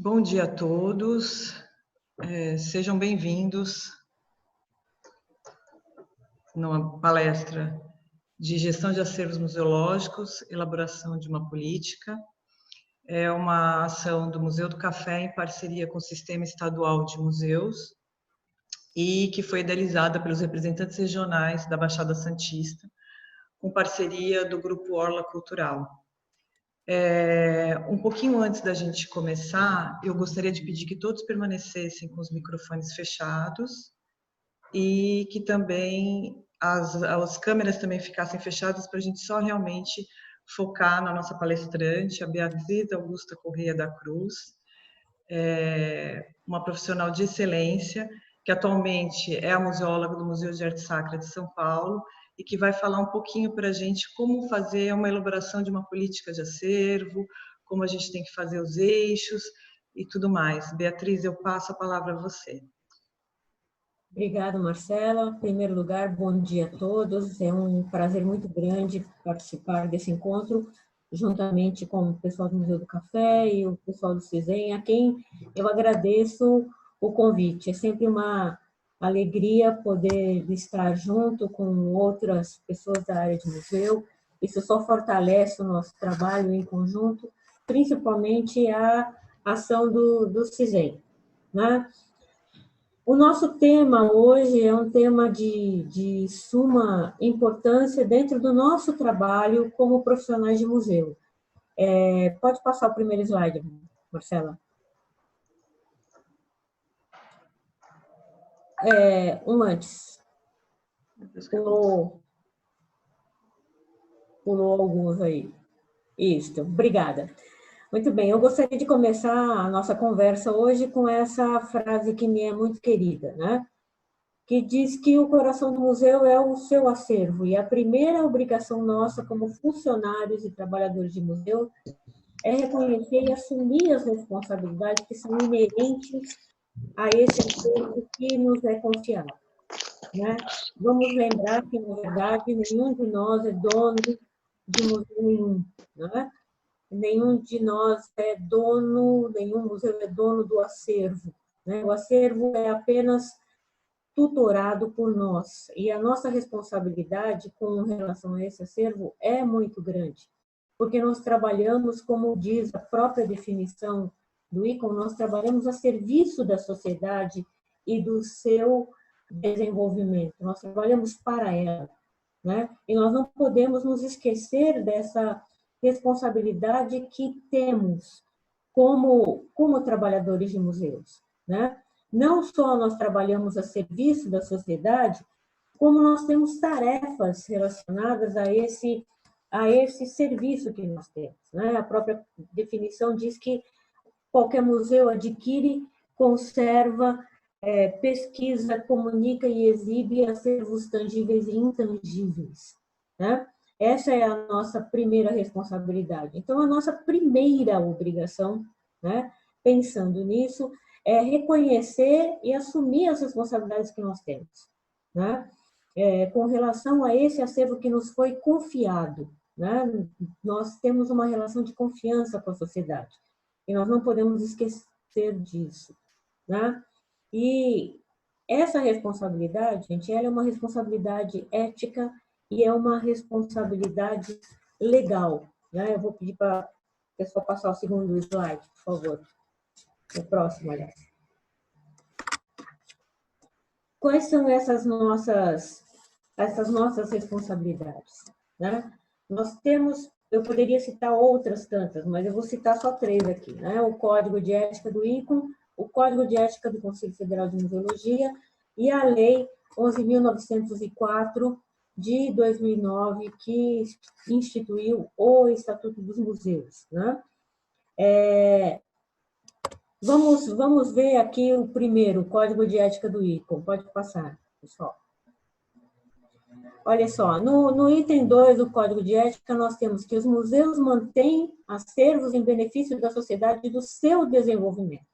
Bom dia a todos, sejam bem-vindos numa palestra de gestão de acervos museológicos, elaboração de uma política. É uma ação do Museu do Café em parceria com o Sistema Estadual de Museus e que foi idealizada pelos representantes regionais da Baixada Santista, com parceria do Grupo Orla Cultural. Um pouquinho antes da gente começar, eu gostaria de pedir que todos permanecessem com os microfones fechados e que também as câmeras também ficassem fechadas para a gente só realmente focar na nossa palestrante, a Beatriz Augusta Correia da Cruz, uma profissional de excelência, que atualmente é a museóloga do Museu de Arte Sacra de São Paulo e que vai falar um pouquinho para a gente como fazer uma elaboração de uma política de acervo, como a gente tem que fazer os eixos e tudo mais. Beatriz, eu passo a palavra a você. Obrigada, Marcela. Em primeiro lugar, bom dia a todos. É um prazer muito grande participar desse encontro, juntamente com o pessoal do Museu do Café e o pessoal do CISEM, a quem eu agradeço o convite. É sempre uma alegria poder estar junto com outras pessoas da área de museu. Isso só fortalece o nosso trabalho em conjunto, principalmente a ação do CISEM, né? O nosso tema hoje é um tema de suma importância dentro do nosso trabalho como profissionais de museu. Pode passar o primeiro slide, Marcela. Um antes. Pulou alguns aí. Isso, obrigada. Muito bem, eu gostaria de começar a nossa conversa hoje com essa frase que me é muito querida, né? Que diz que o coração do museu é o seu acervo, e a primeira obrigação nossa como funcionários e trabalhadores de museu é reconhecer e assumir as responsabilidades que são inerentes a esse acervo que nos é confiado, né? Vamos lembrar que, na verdade, nenhum de nós é dono de museu nenhum, né? Nenhum de nós é dono, nenhum museu é dono do acervo, né? O acervo é apenas tutorado por nós. E a nossa responsabilidade com relação a esse acervo é muito grande, porque nós trabalhamos, como diz a própria definição do ICOM, nós trabalhamos a serviço da sociedade e do seu desenvolvimento, nós trabalhamos para ela, né? E nós não podemos nos esquecer dessa responsabilidade que temos como trabalhadores de museus, né? Não só nós trabalhamos a serviço da sociedade, como nós temos tarefas relacionadas a esse serviço que nós temos, né? A própria definição diz que qualquer museu adquire, conserva, pesquisa, comunica e exibe acervos tangíveis e intangíveis, né? Essa é a nossa primeira responsabilidade. Então, a nossa primeira obrigação, né, pensando nisso, é reconhecer e assumir as responsabilidades que nós temos, né? Com relação a esse acervo que nos foi confiado, né? Nós temos uma relação de confiança com a sociedade e nós não podemos esquecer disso, né? E essa responsabilidade, gente, ela é uma responsabilidade ética e é uma responsabilidade legal, né? Eu vou pedir para a pessoa passar o segundo slide, por favor. O próximo, aliás. Quais são essas nossas responsabilidades, né? Nós temos, eu poderia citar outras tantas, mas eu vou citar só 3 aqui, né? O Código de Ética do ICOM, o Código de Ética do Conselho Federal de Museologia e a Lei 11.904 de 2009, que instituiu o Estatuto dos Museus, né? Vamos ver aqui o primeiro, o Código de Ética do ICOM. Pode passar, pessoal. Olha só, no item 2 do Código de Ética, nós temos que os museus mantêm acervos em benefício da sociedade e do seu desenvolvimento,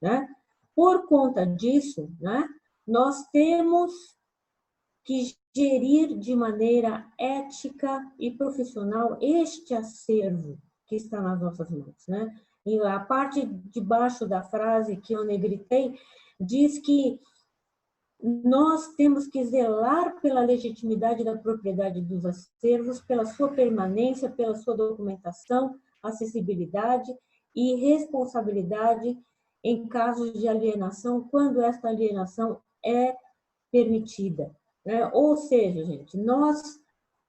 né? Por conta disso, né, nós temos que gerir de maneira ética e profissional este acervo que está nas nossas mãos, né? E a parte de baixo da frase que eu negritei diz que nós temos que zelar pela legitimidade da propriedade dos acervos, pela sua permanência, pela sua documentação, acessibilidade e responsabilidade em casos de alienação, quando esta alienação é permitida, né? Ou seja, gente, nós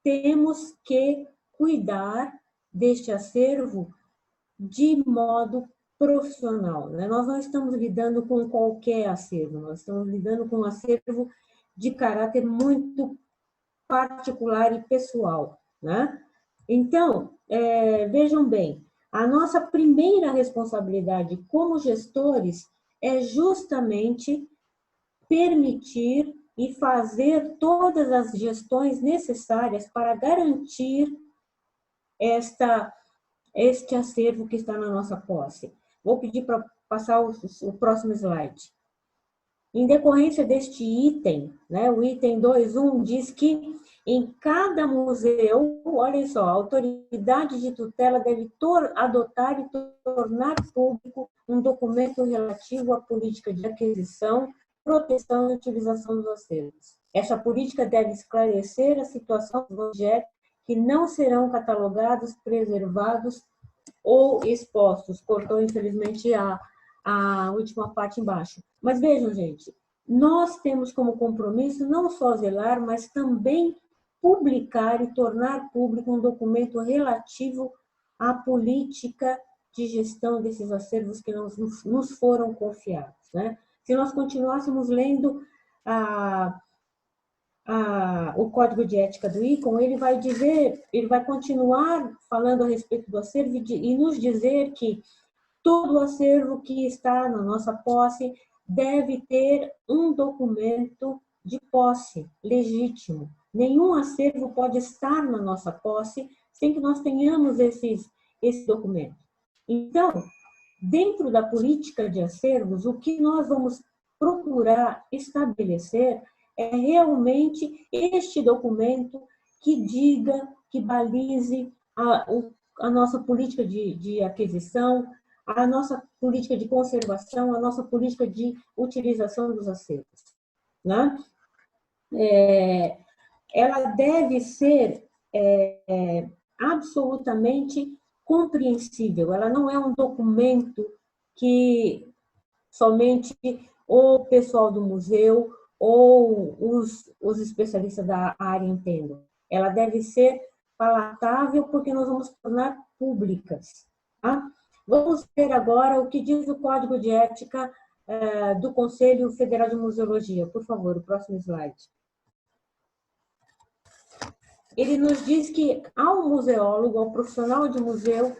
temos que cuidar deste acervo de modo profissional, né? Nós não estamos lidando com qualquer acervo, nós estamos lidando com um acervo de caráter muito particular e pessoal, né? Então, vejam bem, a nossa primeira responsabilidade como gestores é justamente permitir e fazer todas as gestões necessárias para garantir este acervo que está na nossa posse. Vou pedir para passar o próximo slide. Em decorrência deste item, né, o item 2.1 diz que em cada museu, olha só, a autoridade de tutela deve adotar e tornar público um documento relativo à política de aquisição, proteção e utilização dos acervos. Essa política deve esclarecer a situação dos objetos que não serão catalogados, preservados ou expostos. Cortou, infelizmente, a última parte embaixo. Mas vejam, gente, nós temos como compromisso não só zelar, mas também publicar e tornar público um documento relativo à política de gestão desses acervos que nos foram confiados, né? Se nós continuássemos lendo o Código de Ética do ICOM, ele vai continuar falando a respeito do acervo e nos dizer que todo acervo que está na nossa posse deve ter um documento de posse legítimo. Nenhum acervo pode estar na nossa posse sem que nós tenhamos esse documento. Então, dentro da política de acervos, o que nós vamos procurar estabelecer é realmente este documento que diga, que balize a nossa política de aquisição, a nossa política de conservação, a nossa política de utilização dos acervos, né? Ela deve ser absolutamente compreensível. Ela não é um documento que somente o pessoal do museu ou os especialistas da área entendam. Ela deve ser palatável porque nós vamos tornar públicas. Tá? Vamos ver agora o que diz o Código de Ética do Conselho Federal de Museologia. Por favor, o próximo slide. Ele nos diz que ao museólogo, ao profissional de museu,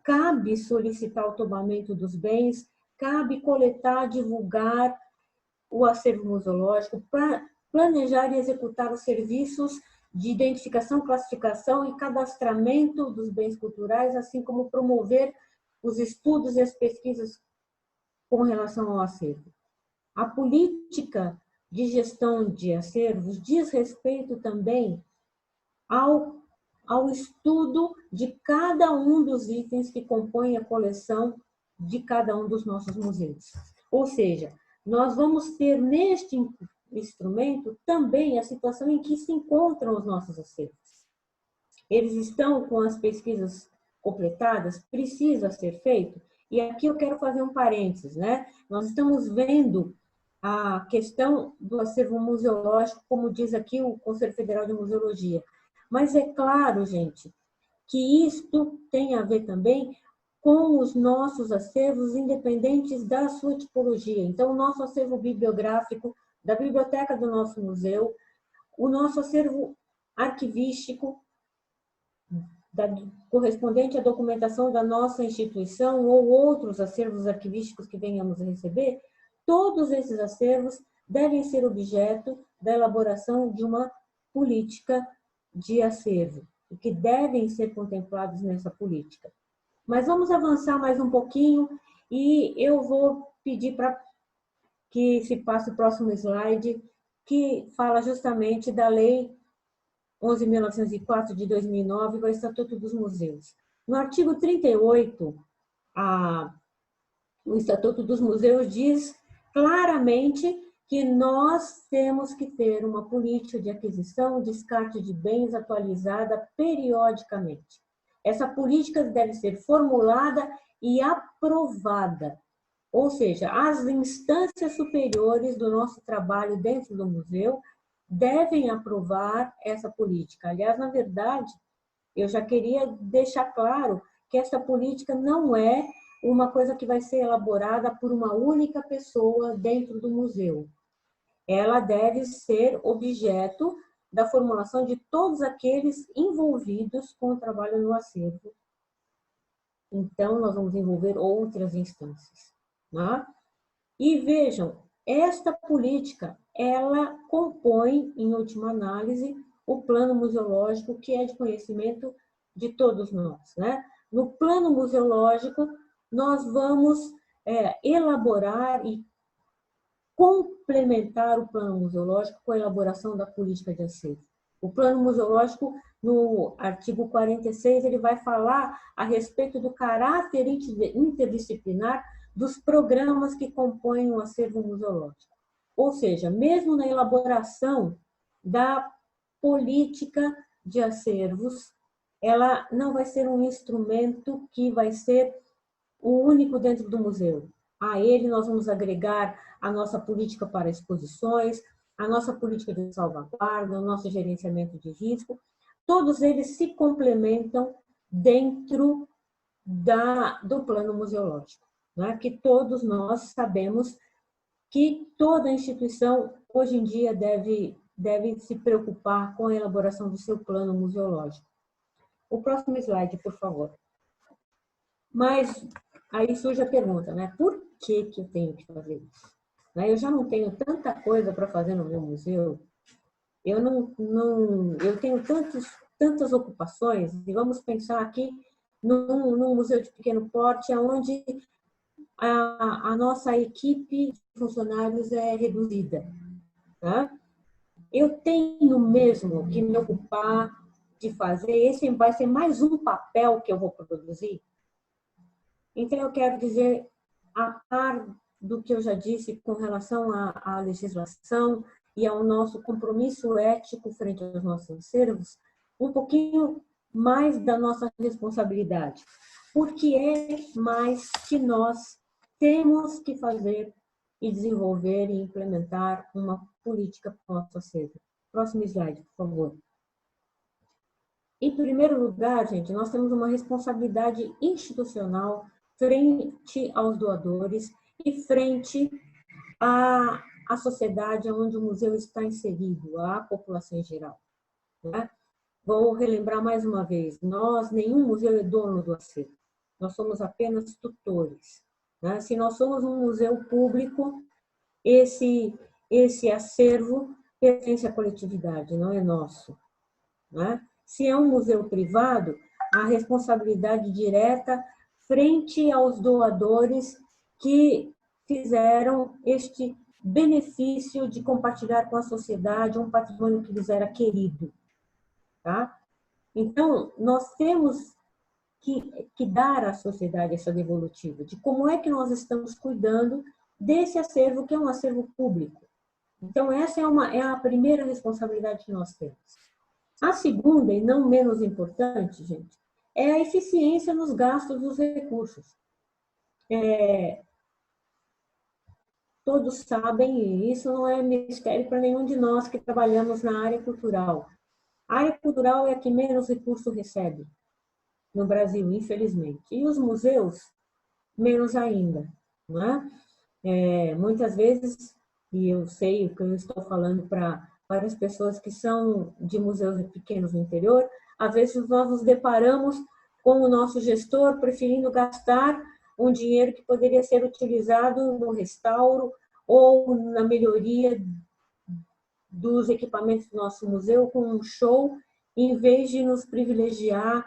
cabe solicitar o tombamento dos bens, cabe coletar, divulgar o acervo museológico, planejar e executar os serviços de identificação, classificação e cadastramento dos bens culturais, assim como promover os estudos e as pesquisas com relação ao acervo. A política de gestão de acervos diz respeito também ao estudo de cada um dos itens que compõem a coleção de cada um dos nossos museus. Ou seja, nós vamos ter neste instrumento também a situação em que se encontram os nossos acervos. Eles estão com as pesquisas completadas? Precisa ser feito? E aqui eu quero fazer um parênteses, né? Nós estamos vendo a questão do acervo museológico, como diz aqui o Conselho Federal de Museologia. Mas é claro, gente, que isto tem a ver também com os nossos acervos independentes da sua tipologia. Então, o nosso acervo bibliográfico, da biblioteca do nosso museu, o nosso acervo arquivístico, correspondente à documentação da nossa instituição ou outros acervos arquivísticos que venhamos a receber, todos esses acervos devem ser objeto da elaboração de uma política de acervo, e que devem ser contemplados nessa política. Mas vamos avançar mais um pouquinho e eu vou pedir para que se passe o próximo slide, que fala justamente da Lei 11.904 de 2009, o Estatuto dos Museus. No artigo 38, o Estatuto dos Museus diz claramente que nós temos que ter uma política de aquisição e descarte de bens atualizada periodicamente. Essa política deve ser formulada e aprovada, ou seja, as instâncias superiores do nosso trabalho dentro do museu devem aprovar essa política. Aliás, na verdade, eu já queria deixar claro que essa política não é uma coisa que vai ser elaborada por uma única pessoa dentro do museu. Ela deve ser objeto da formulação de todos aqueles envolvidos com o trabalho no acervo. Então, nós vamos envolver outras instâncias. Né? E vejam, esta política, ela compõe, em última análise, o plano museológico, que é de conhecimento de todos nós. Né? No plano museológico, nós vamos elaborar e complementar o plano museológico com a elaboração da política de acervo. O plano museológico, no artigo 46, ele vai falar a respeito do caráter interdisciplinar dos programas que compõem o acervo museológico. Ou seja, mesmo na elaboração da política de acervos, ela não vai ser um instrumento que vai ser o único dentro do museu. A ele nós vamos agregar a nossa política para exposições, a nossa política de salvaguarda, o nosso gerenciamento de risco. Todos eles se complementam dentro do plano museológico, né? Que todos nós sabemos que toda instituição, hoje em dia, deve se preocupar com a elaboração do seu plano museológico. O próximo slide, por favor. Mas aí surge a pergunta, né? Por que eu tenho que fazer isso? Eu já não tenho tanta coisa para fazer no meu museu. Eu tenho tantas ocupações, e vamos pensar aqui num museu de pequeno porte, onde a nossa equipe de funcionários é reduzida. Tá? Eu tenho mesmo que me ocupar de fazer, esse vai ser mais um papel que eu vou produzir. Então, eu quero dizer, a par do que eu já disse com relação à legislação e ao nosso compromisso ético frente aos nossos acervos, um pouquinho mais da nossa responsabilidade. Porque é mais que nós temos que fazer e desenvolver e implementar uma política para o nosso acervo. Próximo slide, por favor. Em primeiro lugar, gente, nós temos uma responsabilidade institucional frente aos doadores e frente à sociedade onde o museu está inserido, à população em geral. Né? Vou relembrar mais uma vez, nenhum museu é dono do acervo, nós somos apenas tutores. Né? Se nós somos um museu público, esse acervo pertence à coletividade, não é nosso. Né? Se é um museu privado, a responsabilidade direta frente aos doadores que fizeram este benefício de compartilhar com a sociedade um patrimônio que lhes era querido. Tá? Então, nós temos que dar à sociedade essa devolutiva, de como é que nós estamos cuidando desse acervo, que é um acervo público. Então, essa é a primeira responsabilidade que nós temos. A segunda, e não menos importante, gente, é a eficiência nos gastos dos recursos. Todos sabem, e isso não é mistério para nenhum de nós que trabalhamos na área cultural. A área cultural é a que menos recurso recebe no Brasil, infelizmente. E os museus, menos ainda. Não é? Muitas vezes, e eu sei o que eu estou falando para as pessoas que são de museus pequenos no interior, às vezes nós nos deparamos com o nosso gestor preferindo gastar um dinheiro que poderia ser utilizado no restauro ou na melhoria dos equipamentos do nosso museu com um show, em vez de nos privilegiar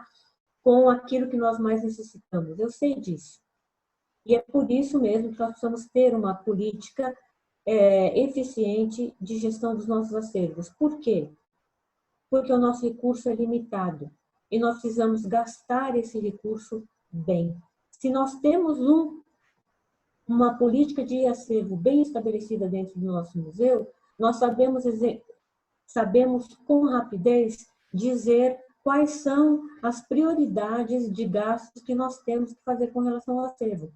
com aquilo que nós mais necessitamos. Eu sei disso. E é por isso mesmo que nós precisamos ter uma política eficiente de gestão dos nossos acervos. Por quê? Porque o nosso recurso é limitado e nós precisamos gastar esse recurso bem. Se nós temos uma política de acervo bem estabelecida dentro do nosso museu, nós sabemos com rapidez dizer quais são as prioridades de gastos que nós temos que fazer com relação ao acervo.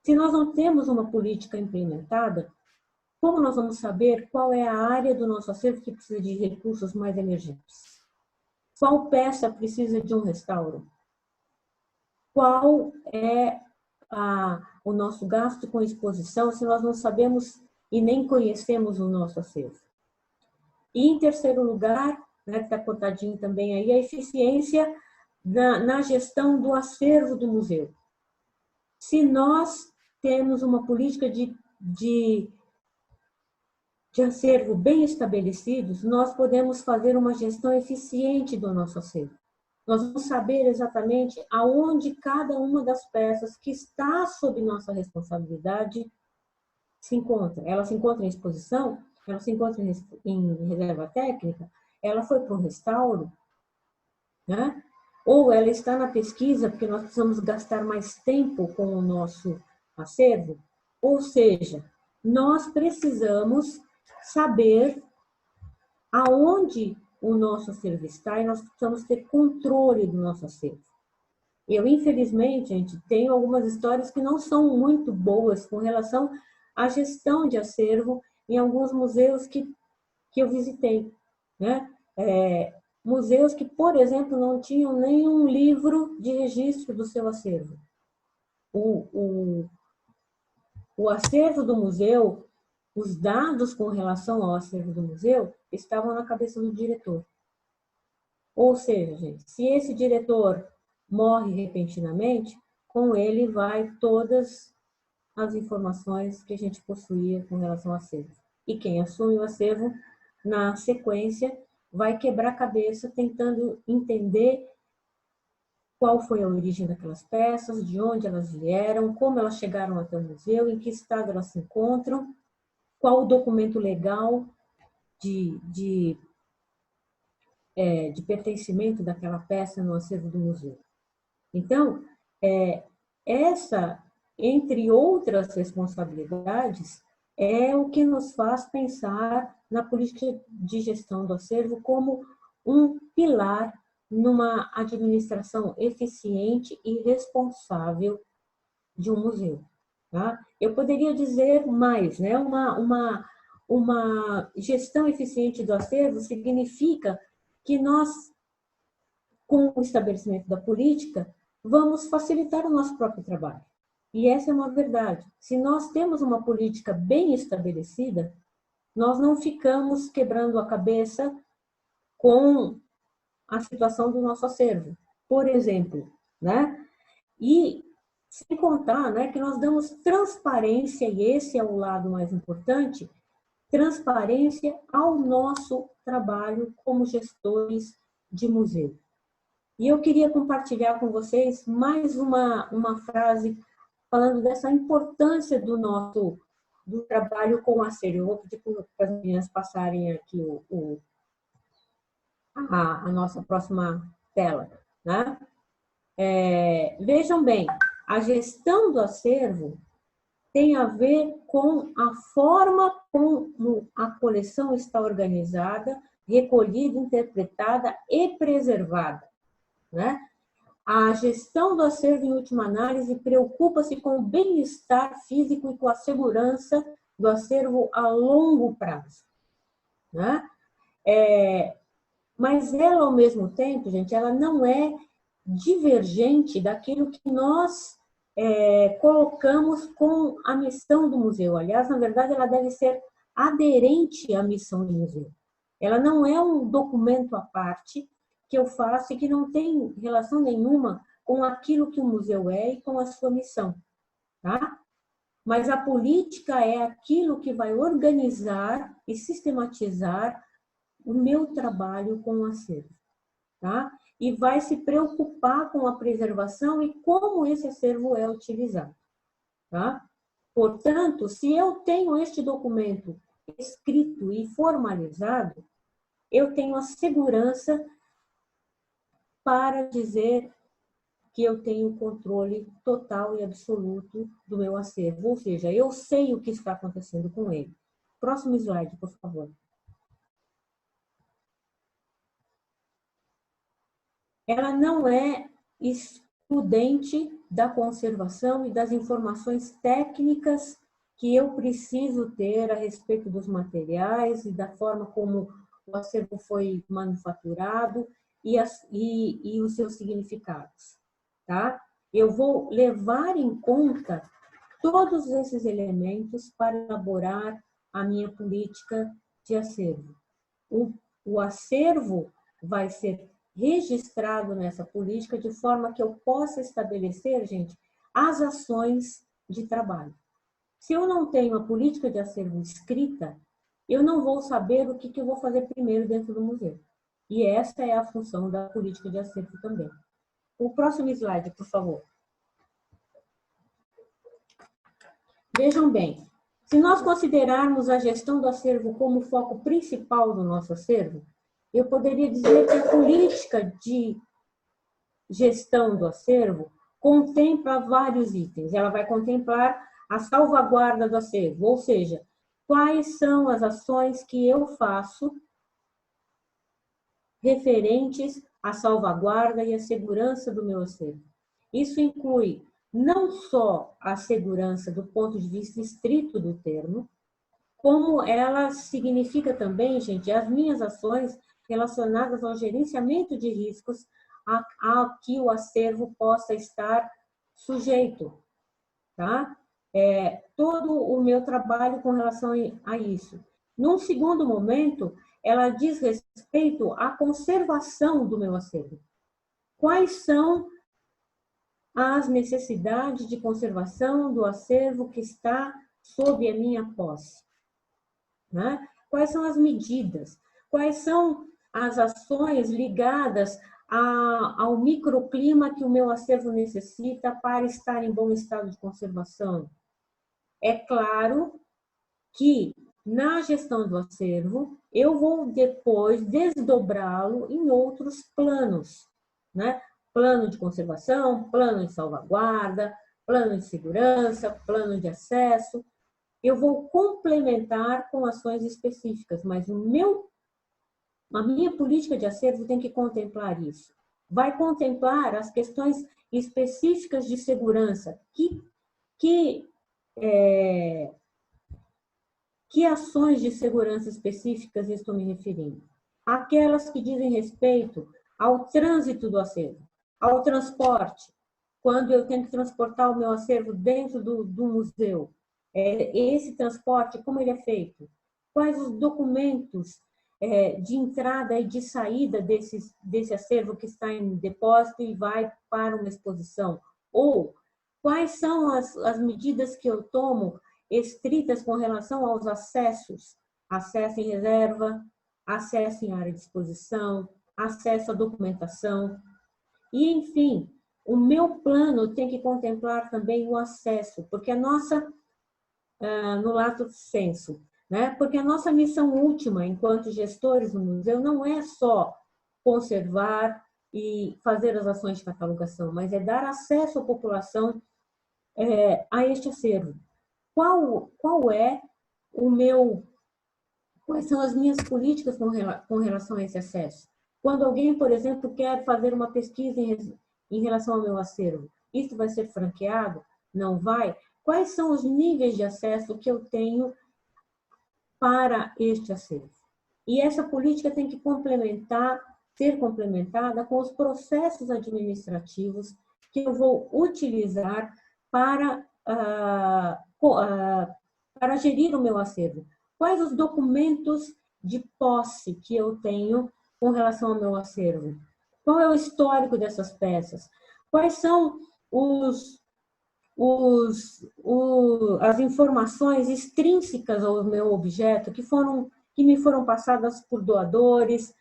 Se nós não temos uma política implementada, como nós vamos saber qual é a área do nosso acervo que precisa de recursos mais emergentes? Qual peça precisa de um restauro? Qual é o nosso gasto com exposição se nós não sabemos e nem conhecemos o nosso acervo? E, em terceiro lugar, né, que está cortadinho também aí, a eficiência na gestão do acervo do museu. Se nós temos uma política de acervo bem estabelecidos, nós podemos fazer uma gestão eficiente do nosso acervo. Nós vamos saber exatamente aonde cada uma das peças que está sob nossa responsabilidade ela se encontra em exposição, ela se encontra em reserva técnica, ela foi para um restauro, né? Ou ela está na pesquisa, porque nós precisamos gastar mais tempo com o nosso acervo. Ou seja, nós precisamos saber aonde o nosso acervo está e nós precisamos ter controle do nosso acervo. Eu, infelizmente, gente, tenho algumas histórias que não são muito boas com relação à gestão de acervo em alguns museus que eu visitei, né? Museus que, por exemplo, não tinham nenhum livro de registro do seu acervo. O acervo do museu, os dados com relação ao acervo do museu estavam na cabeça do diretor. Ou seja, gente, se esse diretor morre repentinamente, com ele vai todas as informações que a gente possuía com relação ao acervo. E quem assume o acervo, na sequência, vai quebrar a cabeça tentando entender qual foi a origem daquelas peças, de onde elas vieram, como elas chegaram até o museu, em que estado elas se encontram, qual o documento legal de pertencimento daquela peça no acervo do museu. Então, essa, entre outras responsabilidades, é o que nos faz pensar na política de gestão do acervo como um pilar numa administração eficiente e responsável de um museu. Tá? Eu poderia dizer mais, né? Uma gestão eficiente do acervo significa que nós, com o estabelecimento da política, vamos facilitar o nosso próprio trabalho. E essa é uma verdade. Se nós temos uma política bem estabelecida, nós não ficamos quebrando a cabeça com a situação do nosso acervo, por exemplo, né? E sem contar, né, que nós damos transparência, e esse é o lado mais importante, transparência ao nosso trabalho como gestores de museu. E eu queria compartilhar com vocês mais uma frase falando dessa importância do trabalho com acervo. Eu vou pedir para as meninas passarem aqui a nossa próxima tela, né? Vejam bem, a gestão do acervo tem a ver com a forma como a coleção está organizada, recolhida, interpretada e preservada, né? A gestão do acervo, em última análise, preocupa-se com o bem-estar físico e com a segurança do acervo a longo prazo, né? Mas ela, ao mesmo tempo, gente, ela não é divergente daquilo que nós colocamos com a missão do museu. Aliás, na verdade, ela deve ser aderente à missão do museu. Ela não é um documento à parte que eu faço e que não tem relação nenhuma com aquilo que o museu é e com a sua missão, tá? Mas a política é aquilo que vai organizar e sistematizar o meu trabalho com o acervo, tá? E vai se preocupar com a preservação e como esse acervo é utilizado, tá? Portanto, se eu tenho este documento escrito e formalizado, eu tenho a segurança para dizer que eu tenho controle total e absoluto do meu acervo, ou seja, eu sei o que está acontecendo com ele. Próximo slide, por favor. Ela não é excludente da conservação e das informações técnicas que eu preciso ter a respeito dos materiais e da forma como o acervo foi manufaturado e os seus significados, tá? Eu vou levar em conta todos esses elementos para elaborar a minha política de acervo. O acervo vai ser registrado nessa política de forma que eu possa estabelecer, gente, as ações de trabalho. Se eu não tenho a política de acervo escrita, eu não vou saber o que eu vou fazer primeiro dentro do museu. E essa é a função da política de acervo também. O próximo slide, por favor. Vejam bem, Se nós considerarmos a gestão do acervo como foco principal do nosso acervo, eu poderia dizer que a política de gestão do acervo contempla vários itens. Ela vai contemplar a salvaguarda do acervo, ou seja, quais são as ações que eu faço referentes à salvaguarda e à segurança do meu acervo. Isso inclui não só a segurança do ponto de vista estrito do termo, como ela significa também, gente, as minhas ações relacionadas ao gerenciamento de riscos a que o acervo possa estar sujeito, tá? Todo o meu trabalho com relação a isso. Num segundo momento, ela diz respeito à conservação do meu acervo. Quais são as necessidades de conservação do acervo que está sob a minha posse? Né? Quais são as medidas? Quais são as ações ligadas ao microclima que o meu acervo necessita para estar em bom estado de conservação? É claro que na gestão do acervo eu vou depois desdobrá-lo em outros planos, né? Plano de conservação, plano de salvaguarda, plano de segurança, plano de acesso. Eu vou complementar com ações específicas, mas a minha política de acervo tem que contemplar isso. Vai contemplar as questões específicas de segurança. Que ações de segurança específicas estou me referindo? Aquelas que dizem respeito ao trânsito do acervo, ao transporte, quando eu tenho que transportar o meu acervo dentro do museu. Esse transporte, como ele é feito? Quais os documentos de entrada e de saída desse acervo que está em depósito e vai para uma exposição? Ou quais são as medidas que eu tomo estritas com relação aos acessos? Acesso em reserva, acesso em área de exposição, acesso à documentação. E, enfim, o meu plano tem que contemplar também o acesso, porque no lato sensu, né? Porque a nossa missão última, enquanto gestores do museu, não é só conservar e fazer as ações de catalogação, mas é dar acesso à população a este acervo. Quais são as minhas políticas com relação a esse acesso? Quando alguém, por exemplo, quer fazer uma pesquisa em relação ao meu acervo, isso vai ser franqueado? Não vai? Quais são os níveis de acesso que eu tenho para este acervo? E essa política tem que ser complementada com os processos administrativos que eu vou utilizar para gerir o meu acervo. Quais os documentos de posse que eu tenho com relação ao meu acervo? Qual é o histórico dessas peças? Quais são as informações extrínsecas ao meu objeto que me foram passadas por doadores,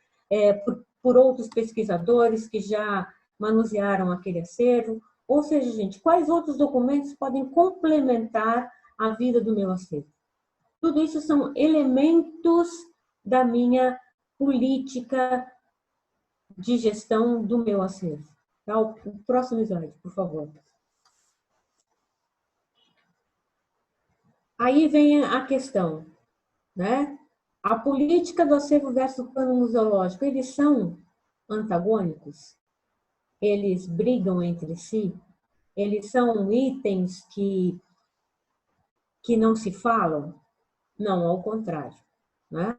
por outros pesquisadores que já manusearam aquele acervo? Ou seja, gente, quais outros documentos podem complementar a vida do meu acervo? Tudo isso são elementos da minha política de gestão do meu acervo. Tá? O próximo slide, por favor. Aí vem a questão, né? A política do acervo versus o plano museológico, eles são antagônicos? Eles brigam entre si? Eles são itens que não se falam? Não, ao contrário, né?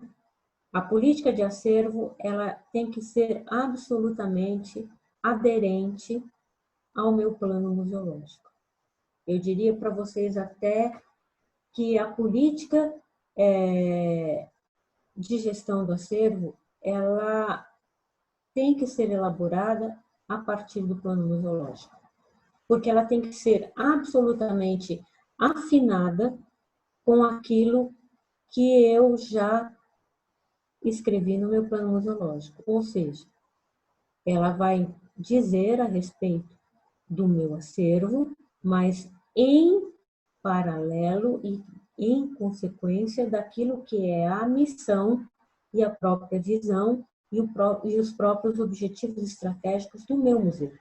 A política de acervo, ela tem que ser absolutamente aderente ao meu plano museológico. Eu diria para vocês até que a política de gestão do acervo, ela tem que ser elaborada a partir do plano museológico, porque ela tem que ser absolutamente afinada com aquilo que eu já escrevi no meu plano museológico, ou seja, ela vai dizer a respeito do meu acervo, mas em paralelo e em consequência daquilo que é a missão e a própria visão e os próprios objetivos estratégicos do meu museu.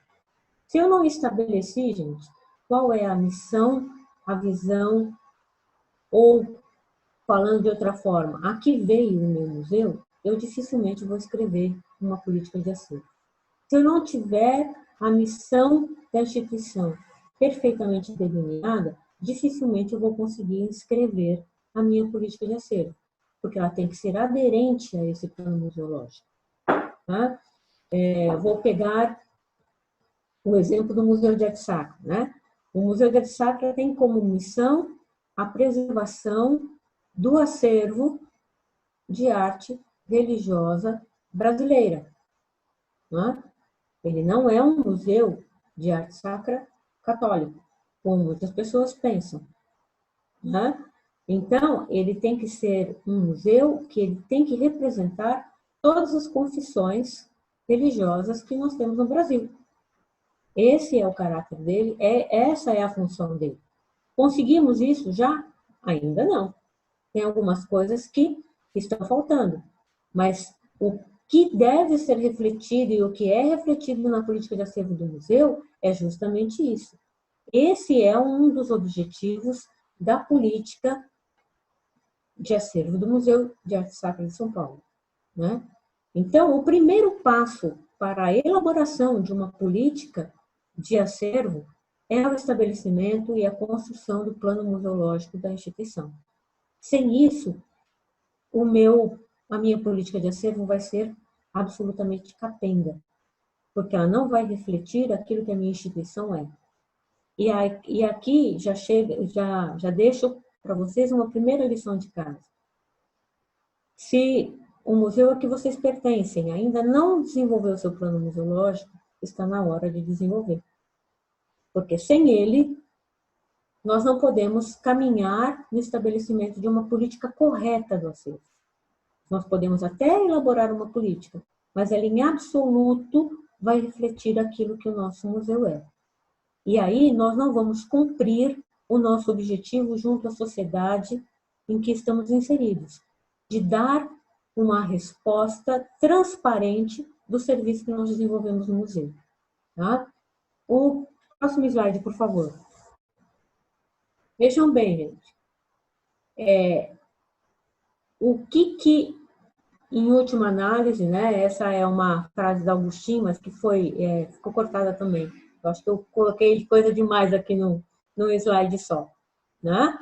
Se eu não estabeleci, gente, qual é a missão, a visão, ou, falando de outra forma, a que veio o meu museu, eu dificilmente vou escrever uma política de acervo. Se eu não tiver a missão da instituição perfeitamente delineada, dificilmente eu vou conseguir escrever a minha política de acervo, porque ela tem que ser aderente a esse plano museológico. Tá? Vou pegar o exemplo do Museu de Arte Sacra, né? O Museu de Arte Sacra tem como missão a preservação do acervo de arte religiosa brasileira. Né? Ele não é um museu de arte sacra católico, como muitas pessoas pensam. Né? Então, ele tem que ser um museu que ele tem que representar todas as confissões religiosas que nós temos no Brasil. Esse é o caráter dele, essa é a função dele. Conseguimos isso já? Ainda não. Tem algumas coisas que estão faltando, mas o que deve ser refletido e o que é refletido na política de acervo do museu é justamente isso. Esse é um dos objetivos da política de acervo do Museu de Arte Sacra de São Paulo. Né? Então, o primeiro passo para a elaboração de uma política de acervo é o estabelecimento e a construção do plano museológico da instituição. Sem isso, a minha política de acervo vai ser absolutamente capenga, porque ela não vai refletir aquilo que a minha instituição é. E aqui já deixo para vocês uma primeira lição de casa. Se o museu a que vocês pertencem ainda não desenvolveu seu plano museológico, está na hora de desenvolver. Porque sem ele, nós não podemos caminhar no estabelecimento de uma política correta do acervo. Nós podemos até elaborar uma política, mas ela em absoluto vai refletir aquilo que o nosso museu é. E aí nós não vamos cumprir o nosso objetivo junto à sociedade em que estamos inseridos, de dar uma resposta transparente do serviço que nós desenvolvemos no museu. Tá? O próximo slide, por favor. Vejam bem, gente. O que, em última análise, né, essa é uma frase da Augustin, mas que ficou cortada também. Eu acho que eu coloquei coisa demais aqui no slide só. Né?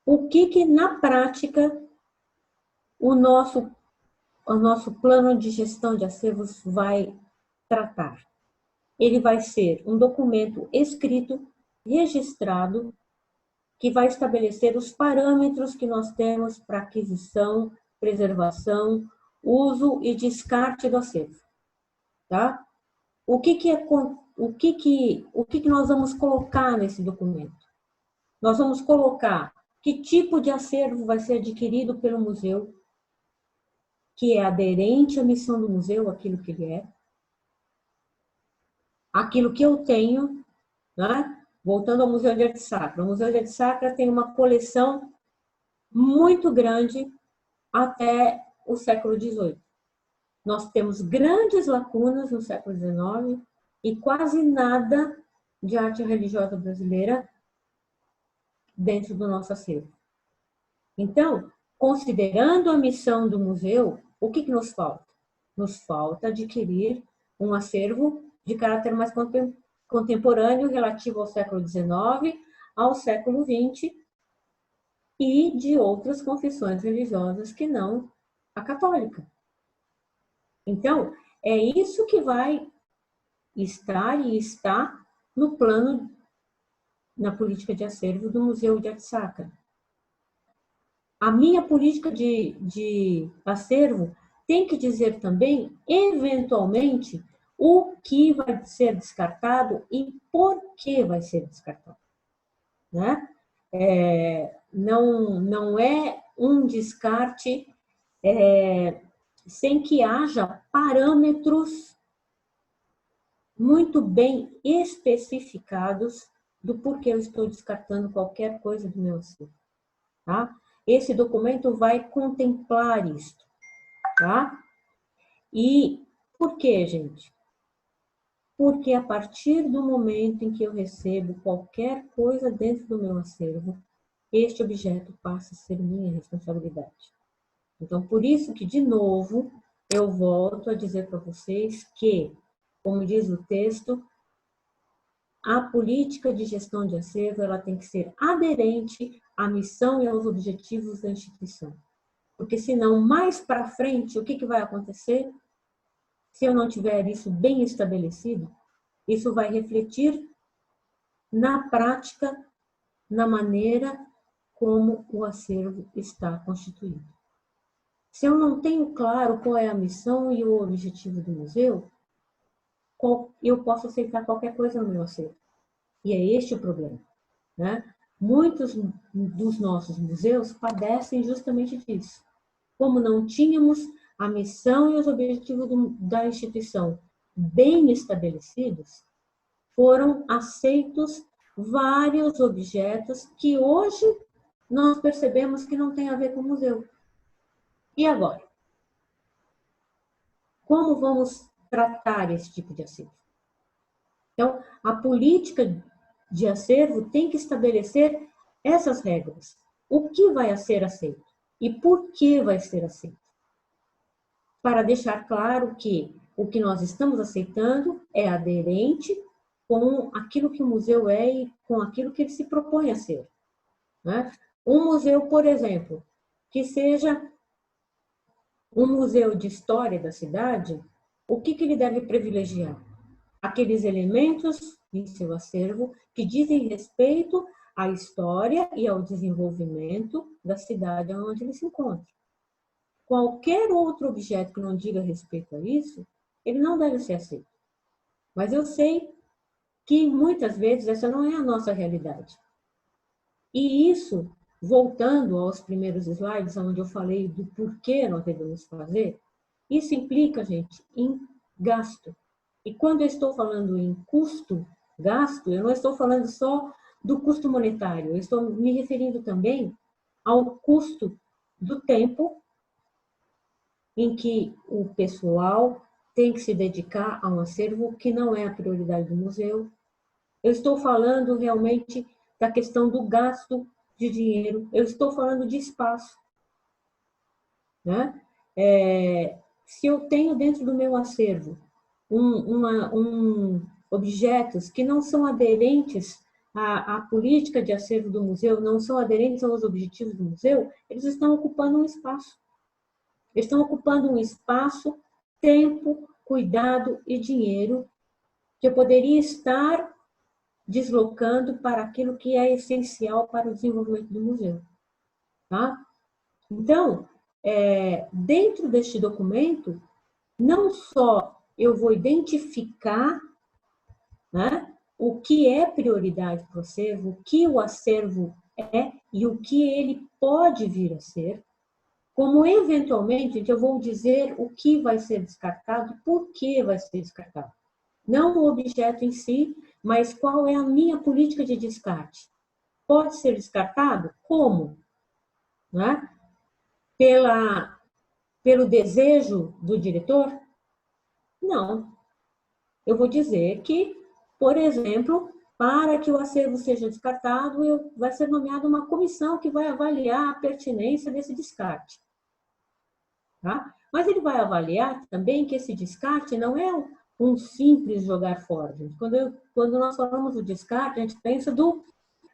O que na prática, o nosso plano de gestão de acervos vai tratar? Ele vai ser um documento escrito, registrado, que vai estabelecer os parâmetros que nós temos para aquisição, preservação, uso e descarte do acervo. Tá? O que nós vamos colocar nesse documento? Nós vamos colocar que tipo de acervo vai ser adquirido pelo museu, que é aderente à missão do museu, aquilo que ele é, aquilo que eu tenho, né? Voltando ao Museu de Arte Sacra. O Museu de Arte Sacra tem uma coleção muito grande até o século XVIII. Nós temos grandes lacunas no século XIX e quase nada de arte religiosa brasileira dentro do nosso acervo. Então, considerando a missão do museu, o que nos falta? Nos falta adquirir um acervo de caráter mais contemporâneo relativo ao século XIX, ao século XX e de outras confissões religiosas que não a católica. Então, é isso que vai estar e está no plano, na política de acervo do Museu de Arte Sacra. A minha política de acervo tem que dizer também, eventualmente, o que vai ser descartado e por que vai ser descartado. Né? Não é um descarte sem que haja parâmetros muito bem especificados do porquê eu estou descartando qualquer coisa do meu acervo. tá? Esse documento vai contemplar isso, tá? E por quê, gente? Porque a partir do momento em que eu recebo qualquer coisa dentro do meu acervo, este objeto passa a ser minha responsabilidade. Então, por isso que, de novo, eu volto a dizer para vocês que, como diz o texto, a política de gestão de acervo ela tem que ser aderente à missão e aos objetivos da instituição. Porque, senão, mais para frente, o que vai acontecer? Se eu não tiver isso bem estabelecido, isso vai refletir na prática, na maneira como o acervo está constituído. Se eu não tenho claro qual é a missão e o objetivo do museu, eu posso aceitar qualquer coisa no meu acervo. E é este o problema, né? Muitos dos nossos museus padecem justamente disso. Como não tínhamos a missão e os objetivos da instituição bem estabelecidos, foram aceitos vários objetos que hoje nós percebemos que não tem a ver com o museu. E agora? Como vamos tratar esse tipo de acervo? Então, a política de acervo tem que estabelecer essas regras. O que vai ser aceito e por que vai ser aceito? Para deixar claro que o que nós estamos aceitando é aderente com aquilo que o museu é e com aquilo que ele se propõe a ser, né? Um museu, por exemplo, que seja um museu de história da cidade, o que ele deve privilegiar? Aqueles elementos em seu acervo que dizem respeito à história e ao desenvolvimento da cidade onde ele se encontra. Qualquer outro objeto que não diga respeito a isso, ele não deve ser aceito. Mas eu sei que muitas vezes essa não é a nossa realidade. E isso, voltando aos primeiros slides, onde eu falei do porquê nós devemos fazer, isso implica, gente, em gasto. E quando eu estou falando em custo, gasto, eu não estou falando só do custo monetário, eu estou me referindo também ao custo do tempo em que o pessoal tem que se dedicar a um acervo que não é a prioridade do museu. Eu estou falando realmente da questão do gasto de dinheiro, eu estou falando de espaço, né? Se eu tenho dentro do meu acervo objetos que não são aderentes à política de acervo do museu, não são aderentes aos objetivos do museu, eles estão ocupando um espaço. Eles estão ocupando um espaço, tempo, cuidado e dinheiro que eu poderia estar deslocando para aquilo que é essencial para o desenvolvimento do museu. Tá? Então, dentro deste documento, não só eu vou identificar, né, o que é prioridade para o acervo, o que o acervo é e o que ele pode vir a ser, como eventualmente eu vou dizer o que vai ser descartado, por que vai ser descartado. Não o objeto em si, mas qual é a minha política de descarte. Pode ser descartado? Como? Né? Pelo desejo do diretor? Não. Eu vou dizer que, por exemplo, para que o acervo seja descartado, vai ser nomeada uma comissão que vai avaliar a pertinência desse descarte. Tá? Mas ele vai avaliar também que esse descarte não é um simples jogar fora. Quando nós falamos do descarte, a gente pensa do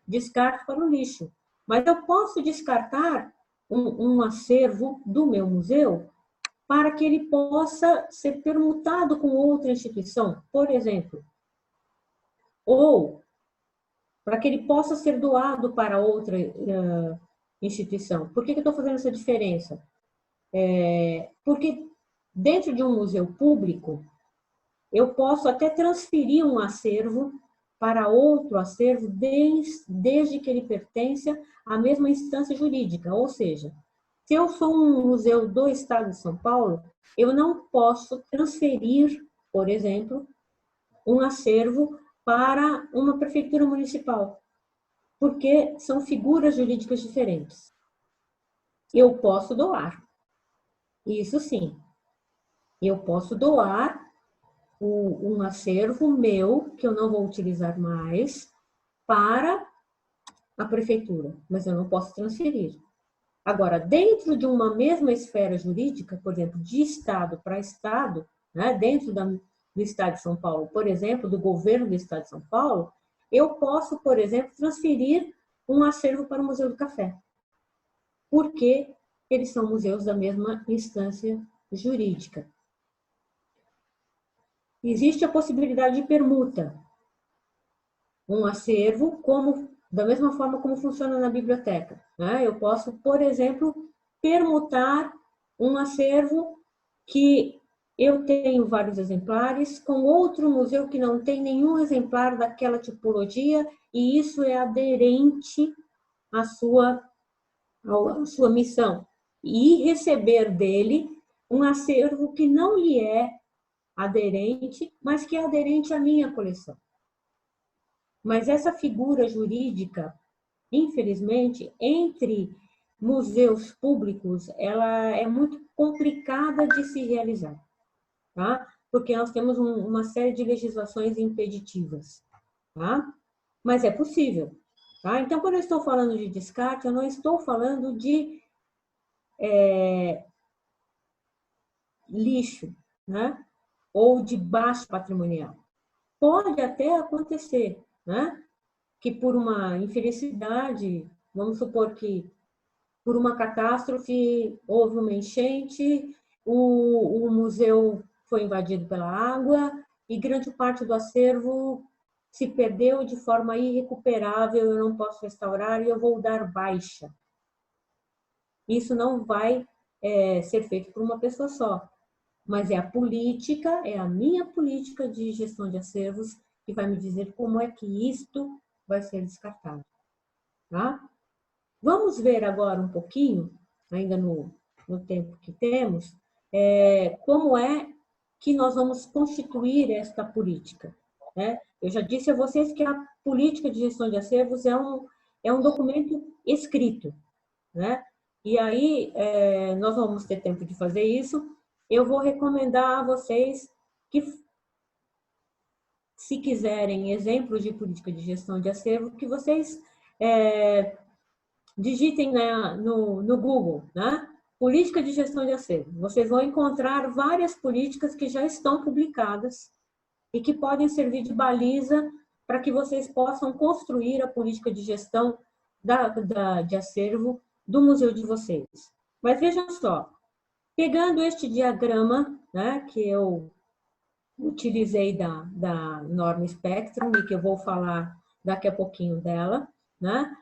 descarte para o lixo. Mas eu posso descartar um acervo do meu museu para que ele possa ser permutado com outra instituição, por exemplo. Ou para que ele possa ser doado para outra instituição. Por que eu estou fazendo essa diferença? Porque dentro de um museu público, eu posso até transferir um acervo para outro acervo desde que ele pertença à mesma instância jurídica. Ou seja, se eu sou um museu do Estado de São Paulo, eu não posso transferir, por exemplo, um acervo para uma prefeitura municipal, porque são figuras jurídicas diferentes. Eu posso doar. Isso sim. Eu posso doar um acervo meu, que eu não vou utilizar mais, para a prefeitura, mas eu não posso transferir. Agora, dentro de uma mesma esfera jurídica, por exemplo, de Estado para Estado, né, dentro do Estado de São Paulo, por exemplo, do governo do Estado de São Paulo, eu posso, por exemplo, transferir um acervo para o Museu do Café, porque eles são museus da mesma instância jurídica. Existe a possibilidade de permuta. Um acervo, da mesma forma como funciona na biblioteca, né? Eu posso, por exemplo, permutar um acervo que eu tenho vários exemplares com outro museu que não tem nenhum exemplar daquela tipologia, e isso é aderente à sua missão. E receber dele um acervo que não lhe é aderente, mas que é aderente à minha coleção. Mas essa figura jurídica, infelizmente, entre museus públicos, ela é muito complicada de se realizar, tá? Porque nós temos uma série de legislações impeditivas, tá? Mas é possível, tá? Então, quando eu estou falando de descarte, eu não estou falando de lixo, né? Ou de baixo patrimonial. Pode até acontecer, né? Que por uma infelicidade, vamos supor que por uma catástrofe houve uma enchente, o museu foi invadido pela água e grande parte do acervo se perdeu de forma irrecuperável, eu não posso restaurar e eu vou dar baixa. Isso não vai ser feito por uma pessoa só, mas é a política, é a minha política de gestão de acervos que vai me dizer como é que isto vai ser descartado. Tá? Vamos ver agora um pouquinho, ainda no tempo que temos, como é que nós vamos constituir esta política. Né? Eu já disse a vocês que a política de gestão de acervos é um documento escrito. Né? E aí, nós vamos ter tempo de fazer isso. Eu vou recomendar a vocês que, se quiserem exemplos de política de gestão de acervo, que vocês digitem no Google, né? Política de gestão de acervo. Vocês vão encontrar várias políticas que já estão publicadas e que podem servir de baliza para que vocês possam construir a política de gestão de acervo do museu de vocês. Mas vejam só, pegando este diagrama, né, que eu utilizei da norma Spectrum e que eu vou falar daqui a pouquinho dela, né?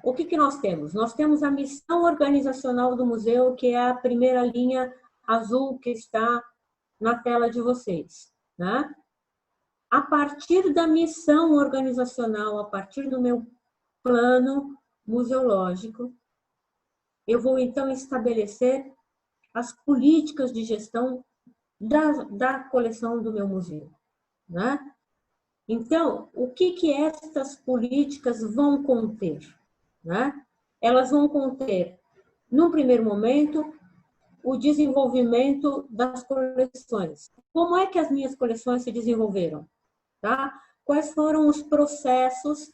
O que nós temos? Nós temos a missão organizacional do museu, que é a primeira linha azul que está na tela de vocês. Né? A partir da missão organizacional, a partir do meu plano museológico, eu vou então estabelecer as políticas de gestão da coleção do meu museu. Né? Então, o que estas políticas vão conter? Né? Elas vão conter, num primeiro momento, o desenvolvimento das coleções. Como é que as minhas coleções se desenvolveram? Tá? Quais foram os processos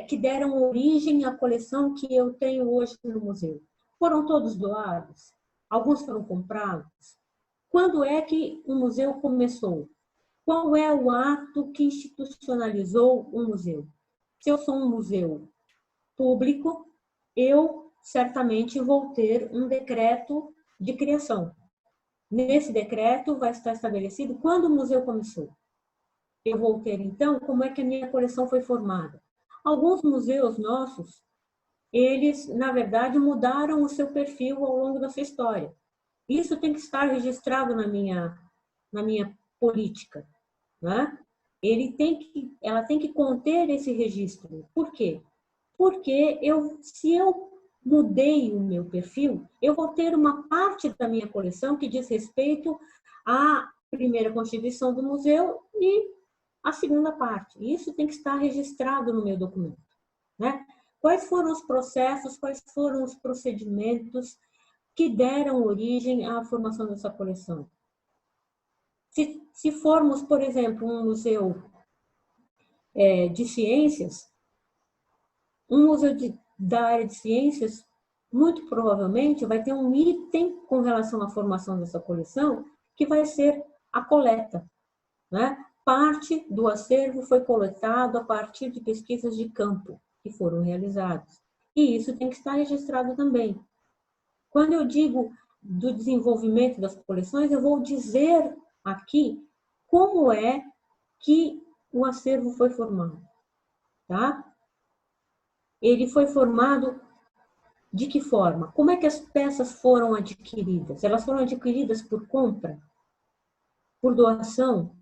que deram origem à coleção que eu tenho hoje no museu? Foram todos doados? Alguns foram comprados? Quando é que o museu começou? Qual é o ato que institucionalizou o museu? Se eu sou um museu público, eu certamente vou ter um decreto de criação. Nesse decreto vai estar estabelecido quando o museu começou. Eu vou ter, então, como é que a minha coleção foi formada. Alguns museus nossos, eles, na verdade, mudaram o seu perfil ao longo da sua história. Isso tem que estar registrado na minha política. Né? Ela tem que conter esse registro. Por quê? Porque se eu mudei o meu perfil, eu vou ter uma parte da minha coleção que diz respeito à primeira constituição do museu e à segunda parte. Isso tem que estar registrado no meu documento. Né? Quais foram os processos, quais foram os procedimentos que deram origem à formação dessa coleção? Se formos, por exemplo, um museu de ciências, um museu da área de ciências, muito provavelmente vai ter um item com relação à formação dessa coleção, que vai ser a coleta, né? Parte do acervo foi coletado a partir de pesquisas de campo que foram realizadas. E isso tem que estar registrado também. Quando eu digo do desenvolvimento das coleções, eu vou dizer aqui como é que o acervo foi formado, tá? Ele foi formado de que forma? Como é que as peças foram adquiridas? Elas foram adquiridas por compra? Por doação?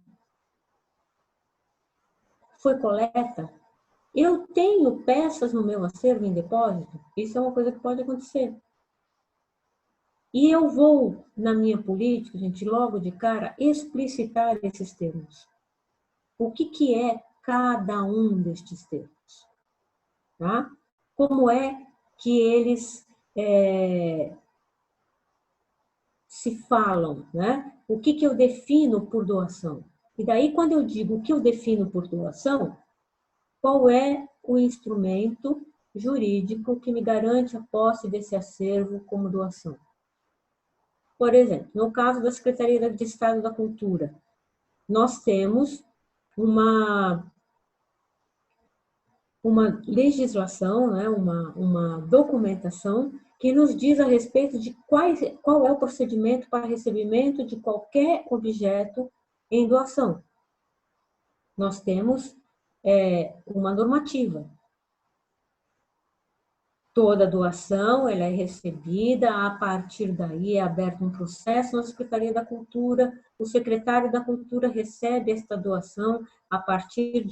Foi coleta? Eu tenho peças no meu acervo em depósito? Isso é uma coisa que pode acontecer. E eu vou, na minha política, gente, logo de cara, explicitar esses termos. O que é cada um destes termos? Tá? Como é que eles se falam, né? O que eu defino por doação? E daí, quando eu digo o que eu defino por doação, qual é o instrumento jurídico que me garante a posse desse acervo como doação? Por exemplo, no caso da Secretaria de Estado da Cultura, nós temos uma legislação, né, uma documentação que nos diz a respeito de qual é o procedimento para recebimento de qualquer objeto em doação. Nós temos uma normativa. Toda doação ela é recebida, a partir daí é aberto um processo na Secretaria da Cultura, o secretário da Cultura recebe esta doação a partir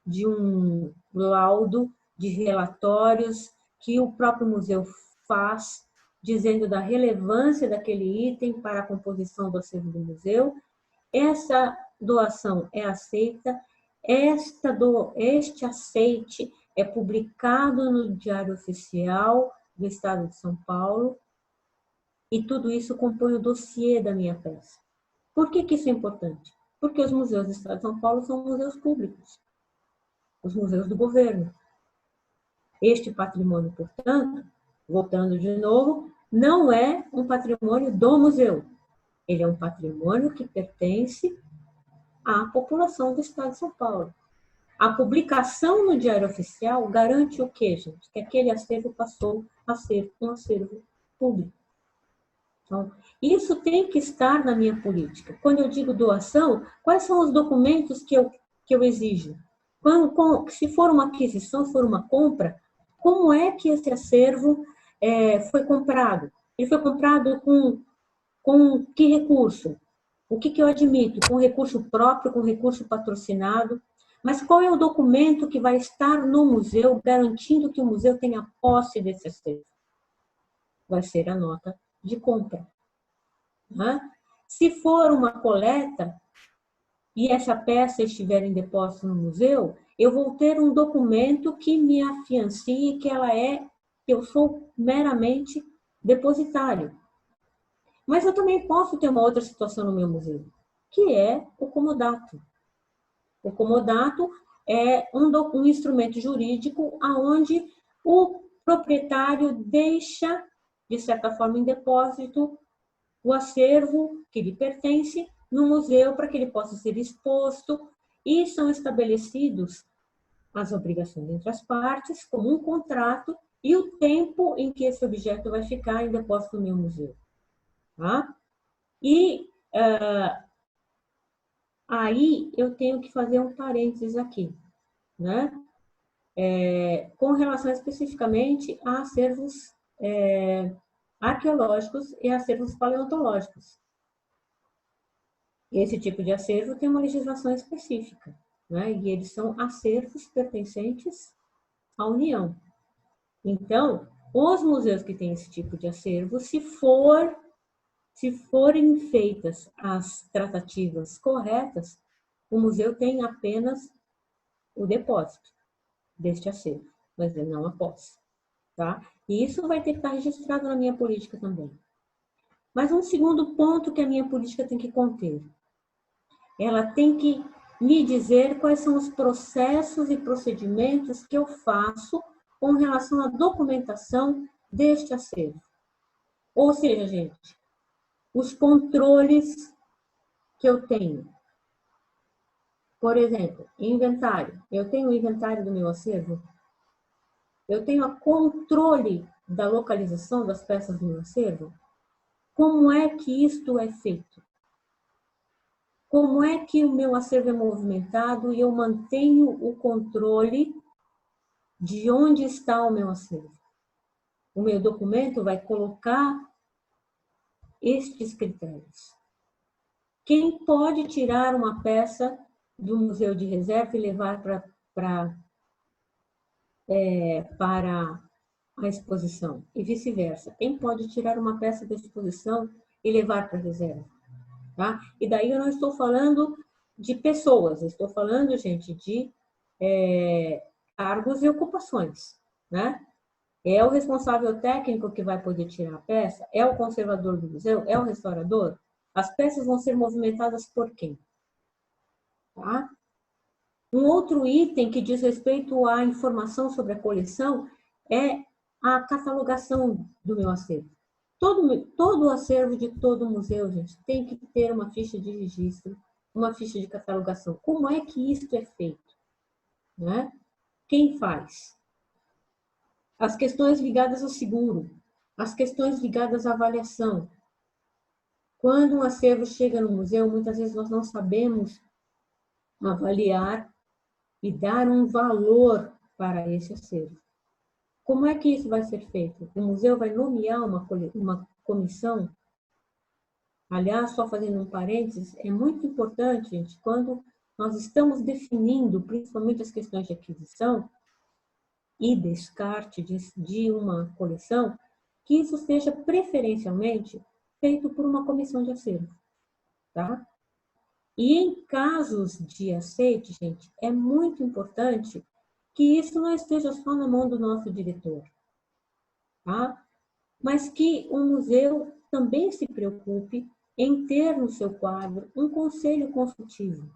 de um laudo de relatórios que o próprio museu faz, dizendo da relevância daquele item para a composição do acervo do museu. Essa doação é aceita, este aceite é publicado no Diário Oficial do Estado de São Paulo e tudo isso compõe o dossiê da minha peça. Por que isso é importante? Porque os museus do Estado de São Paulo são museus públicos, os museus do governo. Este patrimônio, portanto, voltando de novo, não é um patrimônio do museu. Ele é um patrimônio que pertence à população do Estado de São Paulo. A publicação no Diário Oficial garante o quê, gente? Que aquele acervo passou a ser um acervo público. Então, isso tem que estar na minha política. Quando eu digo doação, quais são os documentos que eu exijo? Se for uma aquisição, se for uma compra, como é que esse acervo foi comprado? Ele foi comprado com que recurso? O que eu admito? Com recurso próprio, com recurso patrocinado? Mas qual é o documento que vai estar no museu garantindo que o museu tenha posse desse acervo? Vai ser a nota de compra. Né? Se for uma coleta e essa peça estiver em depósito no museu, eu vou ter um documento que me afiancie que eu sou meramente depositário. Mas eu também posso ter uma outra situação no meu museu, que é o comodato. O comodato é um instrumento jurídico onde o proprietário deixa, de certa forma, em depósito o acervo que lhe pertence no museu para que ele possa ser exposto e são estabelecidos as obrigações entre as partes, como um contrato e o tempo em que esse objeto vai ficar em depósito no meu museu. Tá? E aí eu tenho que fazer um parênteses aqui, né? Com relação especificamente a acervos arqueológicos e acervos paleontológicos. Esse tipo de acervo tem uma legislação específica, né? E eles são acervos pertencentes à União. Então, os museus que têm esse tipo de acervo, se forem feitas as tratativas corretas, o museu tem apenas o depósito deste acervo. mas eu não a posse, tá? E isso vai ter que estar registrado na minha política também. Mas um segundo ponto que a minha política tem que conter. Ela tem que me dizer quais são os processos e procedimentos que eu faço com relação à documentação deste acervo. Ou seja, gente, os controles que eu tenho. Por exemplo, inventário. Eu tenho o inventário do meu acervo. Eu tenho o controle da localização das peças do meu acervo. Como é que isto é feito? Como é que o meu acervo é movimentado e eu mantenho o controle de onde está o meu acervo? O meu documento vai colocar estes critérios. Quem pode tirar uma peça do museu de reserva e levar para a exposição? E vice-versa. Quem pode tirar uma peça da exposição e levar para a reserva? Tá? E daí eu não estou falando de pessoas, eu estou falando, gente, de cargos e ocupações, né? É o responsável técnico que vai poder tirar a peça? É o conservador do museu? É o restaurador? As peças vão ser movimentadas por quem? Tá? Um outro item que diz respeito à informação sobre a coleção é a catalogação do meu acervo. Todo acervo de todo museu, gente, tem que ter uma ficha de registro, uma ficha de catalogação. Como é que isso é feito? Né? Quem faz? As questões ligadas ao seguro, as questões ligadas à avaliação. Quando um acervo chega no museu, muitas vezes nós não sabemos avaliar e dar um valor para esse acervo. Como é que isso vai ser feito? O museu vai nomear uma comissão. Aliás, só fazendo um parênteses, é muito importante, gente, quando nós estamos definindo, principalmente as questões de aquisição e descarte de uma coleção, que isso seja preferencialmente feito por uma comissão de acervo, tá? E em casos de aceite, gente, é muito importante que isso não esteja só na mão do nosso diretor, tá? Mas que o museu também se preocupe em ter no seu quadro um conselho consultivo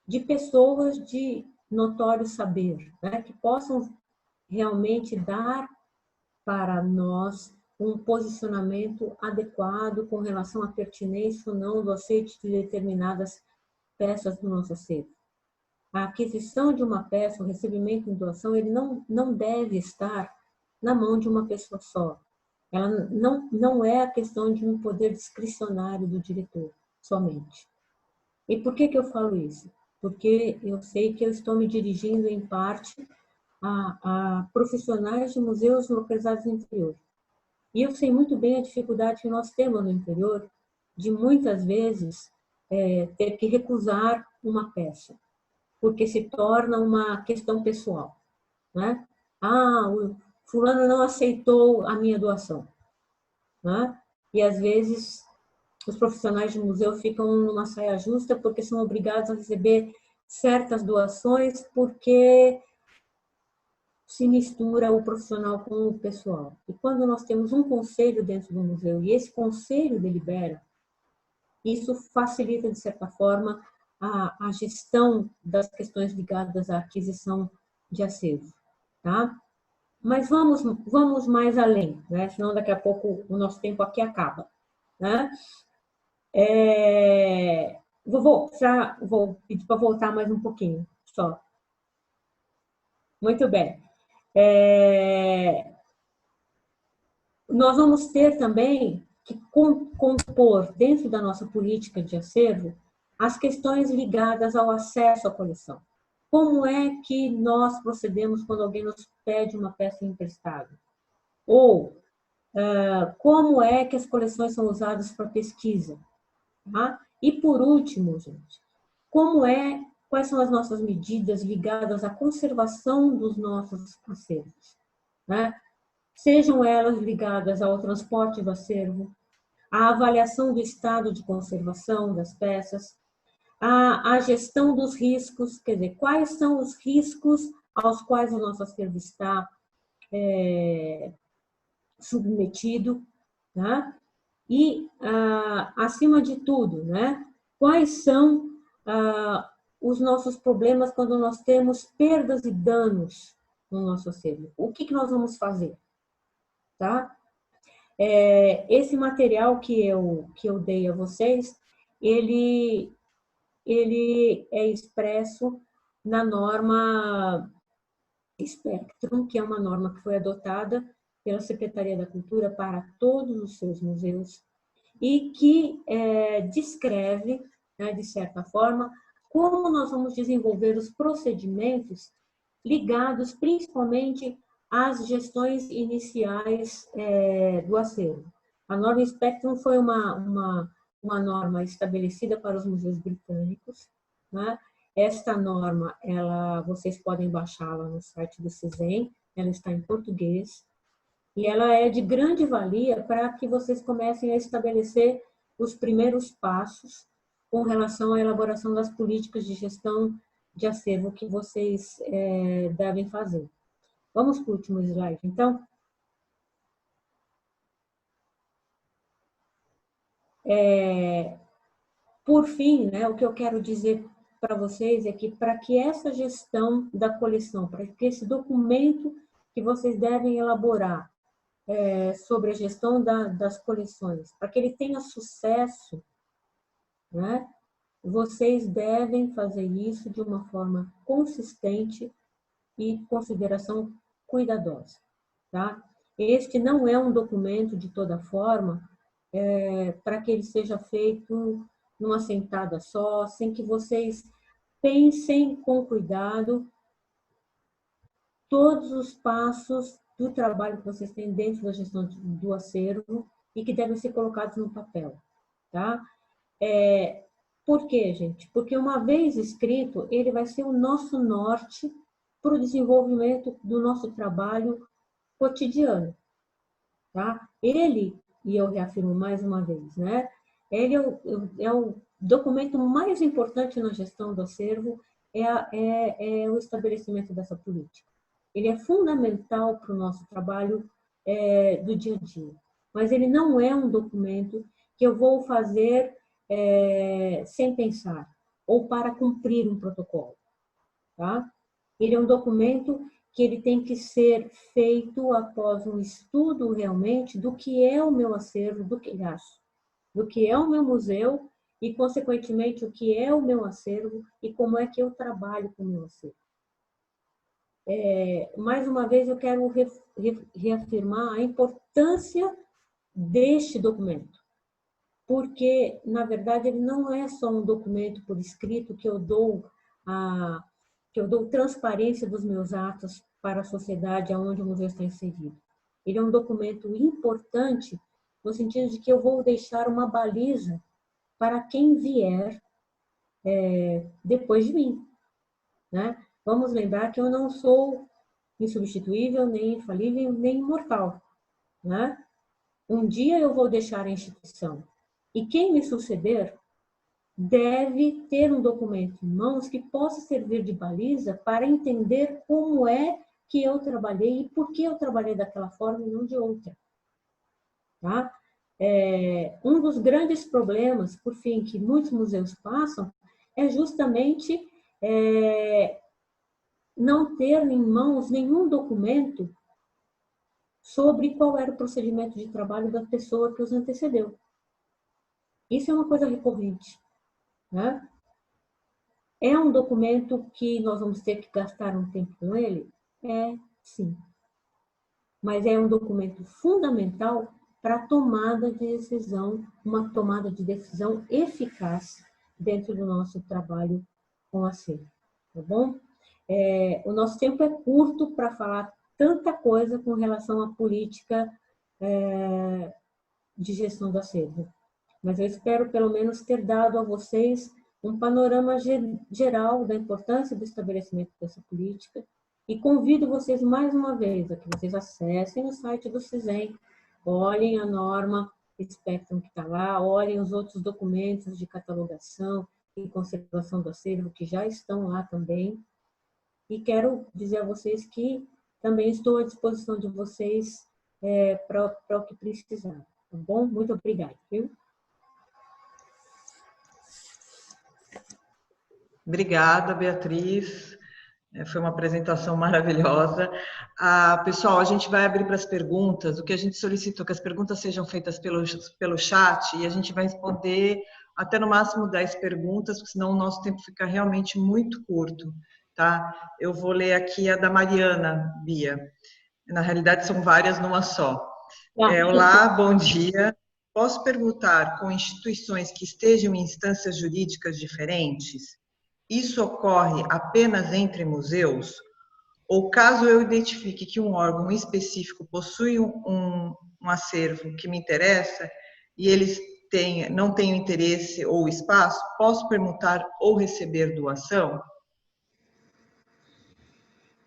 de pessoas de notório saber, né, que possam realmente dar para nós um posicionamento adequado com relação à pertinência ou não do aceite de determinadas peças do nosso acervo. A aquisição de uma peça, o recebimento em doação, ele não deve estar na mão de uma pessoa só. Ela não é a questão de um poder discricionário do diretor, somente. E por que eu falo isso? Porque eu sei que eu estou me dirigindo, em parte, a profissionais de museus localizados no interior. E eu sei muito bem a dificuldade que nós temos no interior de, muitas vezes, ter que recusar uma peça, porque se torna uma questão pessoal, né? O fulano não aceitou a minha doação, né? E, às vezes, os profissionais de museu ficam numa saia justa porque são obrigados a receber certas doações porque se mistura o profissional com o pessoal. E quando nós temos um conselho dentro do museu e esse conselho delibera, isso facilita, de certa forma, a gestão das questões ligadas à aquisição de acervo, tá? Mas vamos mais além, né? Senão daqui a pouco o nosso tempo aqui acaba, né? Vou pedir para voltar mais um pouquinho, só. Muito bem. Nós vamos ter também que compor, dentro da nossa política de acervo, as questões ligadas ao acesso à coleção. Como é que nós procedemos quando alguém nos pede uma peça emprestada? Ou como é que as coleções são usadas para pesquisa? Tá? E, por último, gente, quais são as nossas medidas ligadas à conservação dos nossos acervos? Né? Sejam elas ligadas ao transporte do acervo, à avaliação do estado de conservação das peças, à gestão dos riscos, quer dizer, quais são os riscos aos quais o nosso acervo está submetido, tá? E, acima de tudo, né, quais são os nossos problemas quando nós temos perdas e danos no nosso acervo? O que nós vamos fazer? Tá? Esse material que eu dei a vocês, ele é expresso na norma Spectrum, que é uma norma que foi adotada pela Secretaria da Cultura para todos os seus museus e que descreve, né, de certa forma, como nós vamos desenvolver os procedimentos ligados principalmente às gestões iniciais do acervo. A norma Spectrum foi uma norma estabelecida para os museus britânicos, né? Esta norma, vocês podem baixá-la no site do CISEM, ela está em português, e ela é de grande valia para que vocês comecem a estabelecer os primeiros passos com relação à elaboração das políticas de gestão de acervo que vocês devem fazer. Vamos para o último slide, então. Por fim, né, o que eu quero dizer para vocês é que para que essa gestão da coleção, para que esse documento que vocês devem elaborar sobre a gestão das coleções, para que ele tenha sucesso, né, vocês devem fazer isso de uma forma consistente e consideração cuidadosa, tá? Este não é um documento, de toda forma, para que ele seja feito numa sentada só, sem que vocês pensem com cuidado todos os passos do trabalho que vocês têm dentro da gestão do acervo e que devem ser colocados no papel, tá? Por quê, gente? Porque uma vez escrito, ele vai ser o nosso norte para o desenvolvimento do nosso trabalho cotidiano, tá? Ele, e eu reafirmo mais uma vez, né? Ele é o documento mais importante na gestão do acervo, é o estabelecimento dessa política. Ele é fundamental para o nosso trabalho do dia a dia, mas ele não é um documento que eu vou fazer sem pensar, ou para cumprir um protocolo, tá? Ele é um documento que ele tem que ser feito após um estudo realmente do que é o meu acervo, do que é o meu museu e, consequentemente, o que é o meu acervo e como é que eu trabalho com o meu acervo. Mais uma vez, eu quero reafirmar a importância deste documento, porque, na verdade, ele não é só um documento por escrito que eu dou transparência dos meus atos para a sociedade aonde o museu está inserido. Ele é um documento importante no sentido de que eu vou deixar uma baliza para quem vier depois de mim, né? Vamos lembrar que eu não sou insubstituível, nem infalível, nem imortal, né? Um dia eu vou deixar a instituição e quem me suceder deve ter um documento em mãos que possa servir de baliza para entender como é que eu trabalhei e por que eu trabalhei daquela forma e não de outra. Tá? Um dos grandes problemas, por fim, que muitos museus passam é justamente não ter em mãos nenhum documento sobre qual era o procedimento de trabalho da pessoa que os antecedeu. Isso é uma coisa recorrente, né? É um documento que nós vamos ter que gastar um tempo com ele? Sim. Mas é um documento fundamental para a tomada de decisão, uma tomada de decisão eficaz dentro do nosso trabalho com acervo, tá bom? O nosso tempo é curto para falar tanta coisa com relação à política de gestão do acervo, mas eu espero pelo menos ter dado a vocês um panorama geral da importância do estabelecimento dessa política e convido vocês mais uma vez a que vocês acessem o site do CISEM, olhem a norma Spectrum que está lá, olhem os outros documentos de catalogação e conservação do acervo que já estão lá também e quero dizer a vocês que também estou à disposição de vocês para o que precisar, tá bom? Muito obrigada, viu? Obrigada, Beatriz. Foi uma apresentação maravilhosa. Pessoal, a gente vai abrir para as perguntas. O que a gente solicitou que as perguntas sejam feitas pelo chat e a gente vai responder até no máximo 10 perguntas, porque senão o nosso tempo fica realmente muito curto, tá? Eu vou ler aqui a da Mariana, Bia. Na realidade, são várias numa só. Olá, bom dia. Posso perguntar com instituições que estejam em instâncias jurídicas diferentes? Isso ocorre apenas entre museus? Ou caso eu identifique que um órgão específico possui um acervo que me interessa e eles não tenham interesse ou espaço, posso permutar ou receber doação?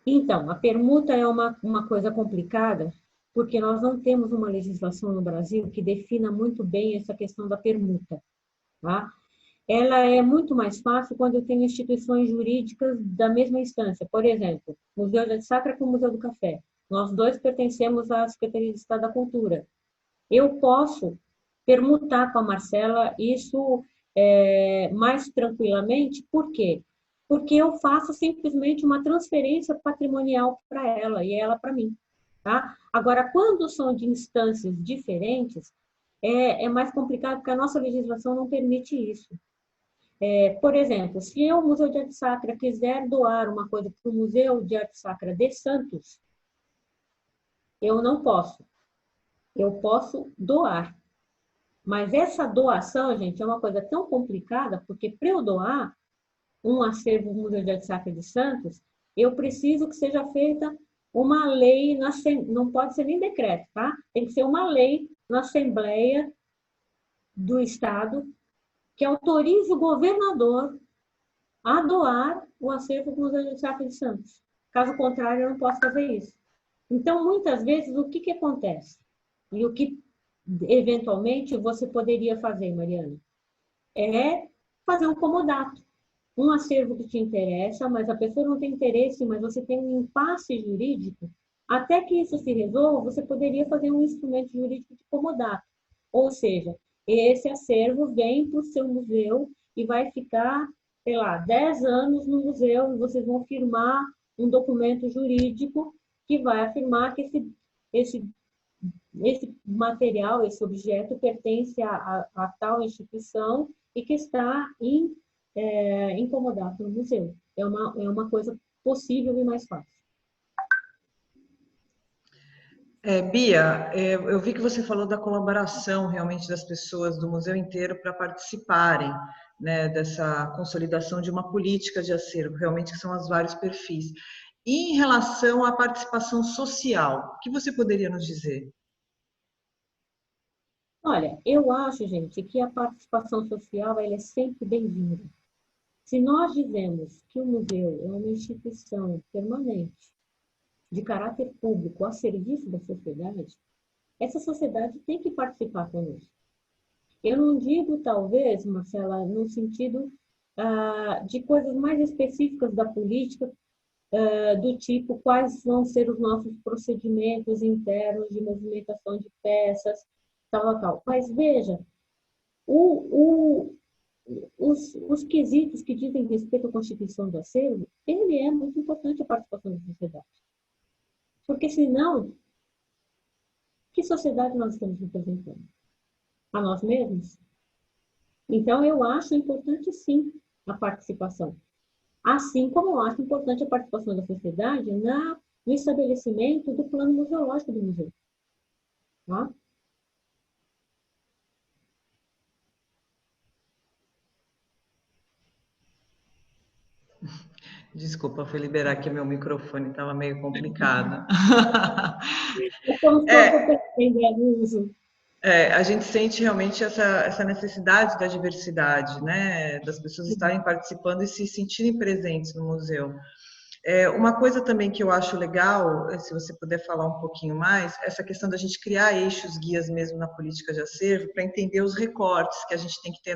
Então, a permuta é uma coisa complicada, porque nós não temos uma legislação no Brasil que defina muito bem essa questão da permuta, tá? Ela é muito mais fácil quando eu tenho instituições jurídicas da mesma instância. Por exemplo, Museu de Arte Sacra com o Museu do Café. Nós dois pertencemos à Secretaria de Estado da Cultura. Eu posso permutar com a Marcela isso mais tranquilamente, por quê? Porque eu faço simplesmente uma transferência patrimonial para ela e ela para mim. Tá? Agora, quando são de instâncias diferentes, é mais complicado porque a nossa legislação não permite isso. Por exemplo, se o Museu de Arte Sacra quiser doar uma coisa para o Museu de Arte Sacra de Santos, eu não posso. Eu posso doar. Mas essa doação, gente, é uma coisa tão complicada, porque para eu doar um acervo do Museu de Arte Sacra de Santos, eu preciso que seja feita uma lei, não pode ser nem decreto, tá? Tem que ser uma lei na Assembleia do Estado que autorize o governador a doar o acervo do Museu de Arte Sacra de Santos. Caso contrário, eu não posso fazer isso. Então, muitas vezes, o que acontece? E o que, eventualmente, você poderia fazer, Mariana? É fazer um comodato. Um acervo que te interessa, mas a pessoa não tem interesse, mas você tem um impasse jurídico, até que isso se resolva, você poderia fazer um instrumento jurídico de comodato. Ou seja, esse acervo vem para o seu museu e vai ficar, sei lá, 10 anos no museu e vocês vão firmar um documento jurídico que vai afirmar que esse material, esse objeto pertence a tal instituição e que está incomodado no museu. É uma coisa possível e mais fácil. Bia, eu vi que você falou da colaboração realmente das pessoas do museu inteiro para participarem, né, dessa consolidação de uma política de acervo, realmente que são os vários perfis. E em relação à participação social, o que você poderia nos dizer? Olha, eu acho, gente, que a participação social ela é sempre bem-vinda. Se nós dizemos que o museu é uma instituição permanente, de caráter público, a serviço da sociedade, essa sociedade tem que participar conosco. Eu não digo, talvez, Marcela, no sentido de coisas mais específicas da política, do tipo quais vão ser os nossos procedimentos internos de movimentação de peças, tal. Mas veja, os quesitos que dizem respeito à constituição do acervo, ele é muito importante a participação da sociedade. Porque senão, que sociedade nós estamos representando? A nós mesmos? Então, eu acho importante, sim, a participação. Assim como eu acho importante a participação da sociedade no estabelecimento do plano museológico do museu. Tá? Desculpa, fui liberar aqui meu microfone, estava meio complicado. Estamos todos aprendendo o uso. A gente sente realmente essa necessidade da diversidade, né? Das pessoas estarem participando e se sentirem presentes no museu. Uma coisa também que eu acho legal, se você puder falar um pouquinho mais, essa questão da gente criar eixos guias mesmo na política de acervo, para entender os recortes que a gente tem que ter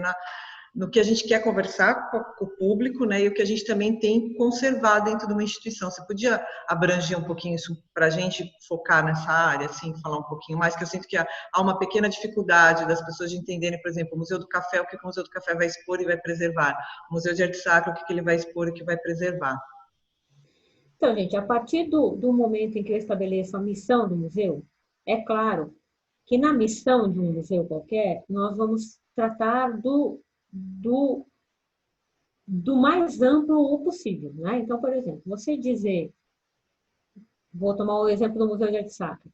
no que a gente quer conversar com o público, né, e o que a gente também tem conservar dentro de uma instituição. Você podia abranger um pouquinho isso para a gente focar nessa área, assim, falar um pouquinho mais, que eu sinto que há uma pequena dificuldade das pessoas de entenderem, por exemplo, o Museu do Café, o que o Museu do Café vai expor e vai preservar, o Museu de Arte Sacra, o que ele vai expor e o que vai preservar. Então, gente, a partir do momento em que eu estabeleço a missão do museu, é claro que na missão de um museu qualquer, nós vamos tratar do mais amplo possível, né? Então, por exemplo, você dizer, vou tomar o exemplo do Museu de Arte Sacra,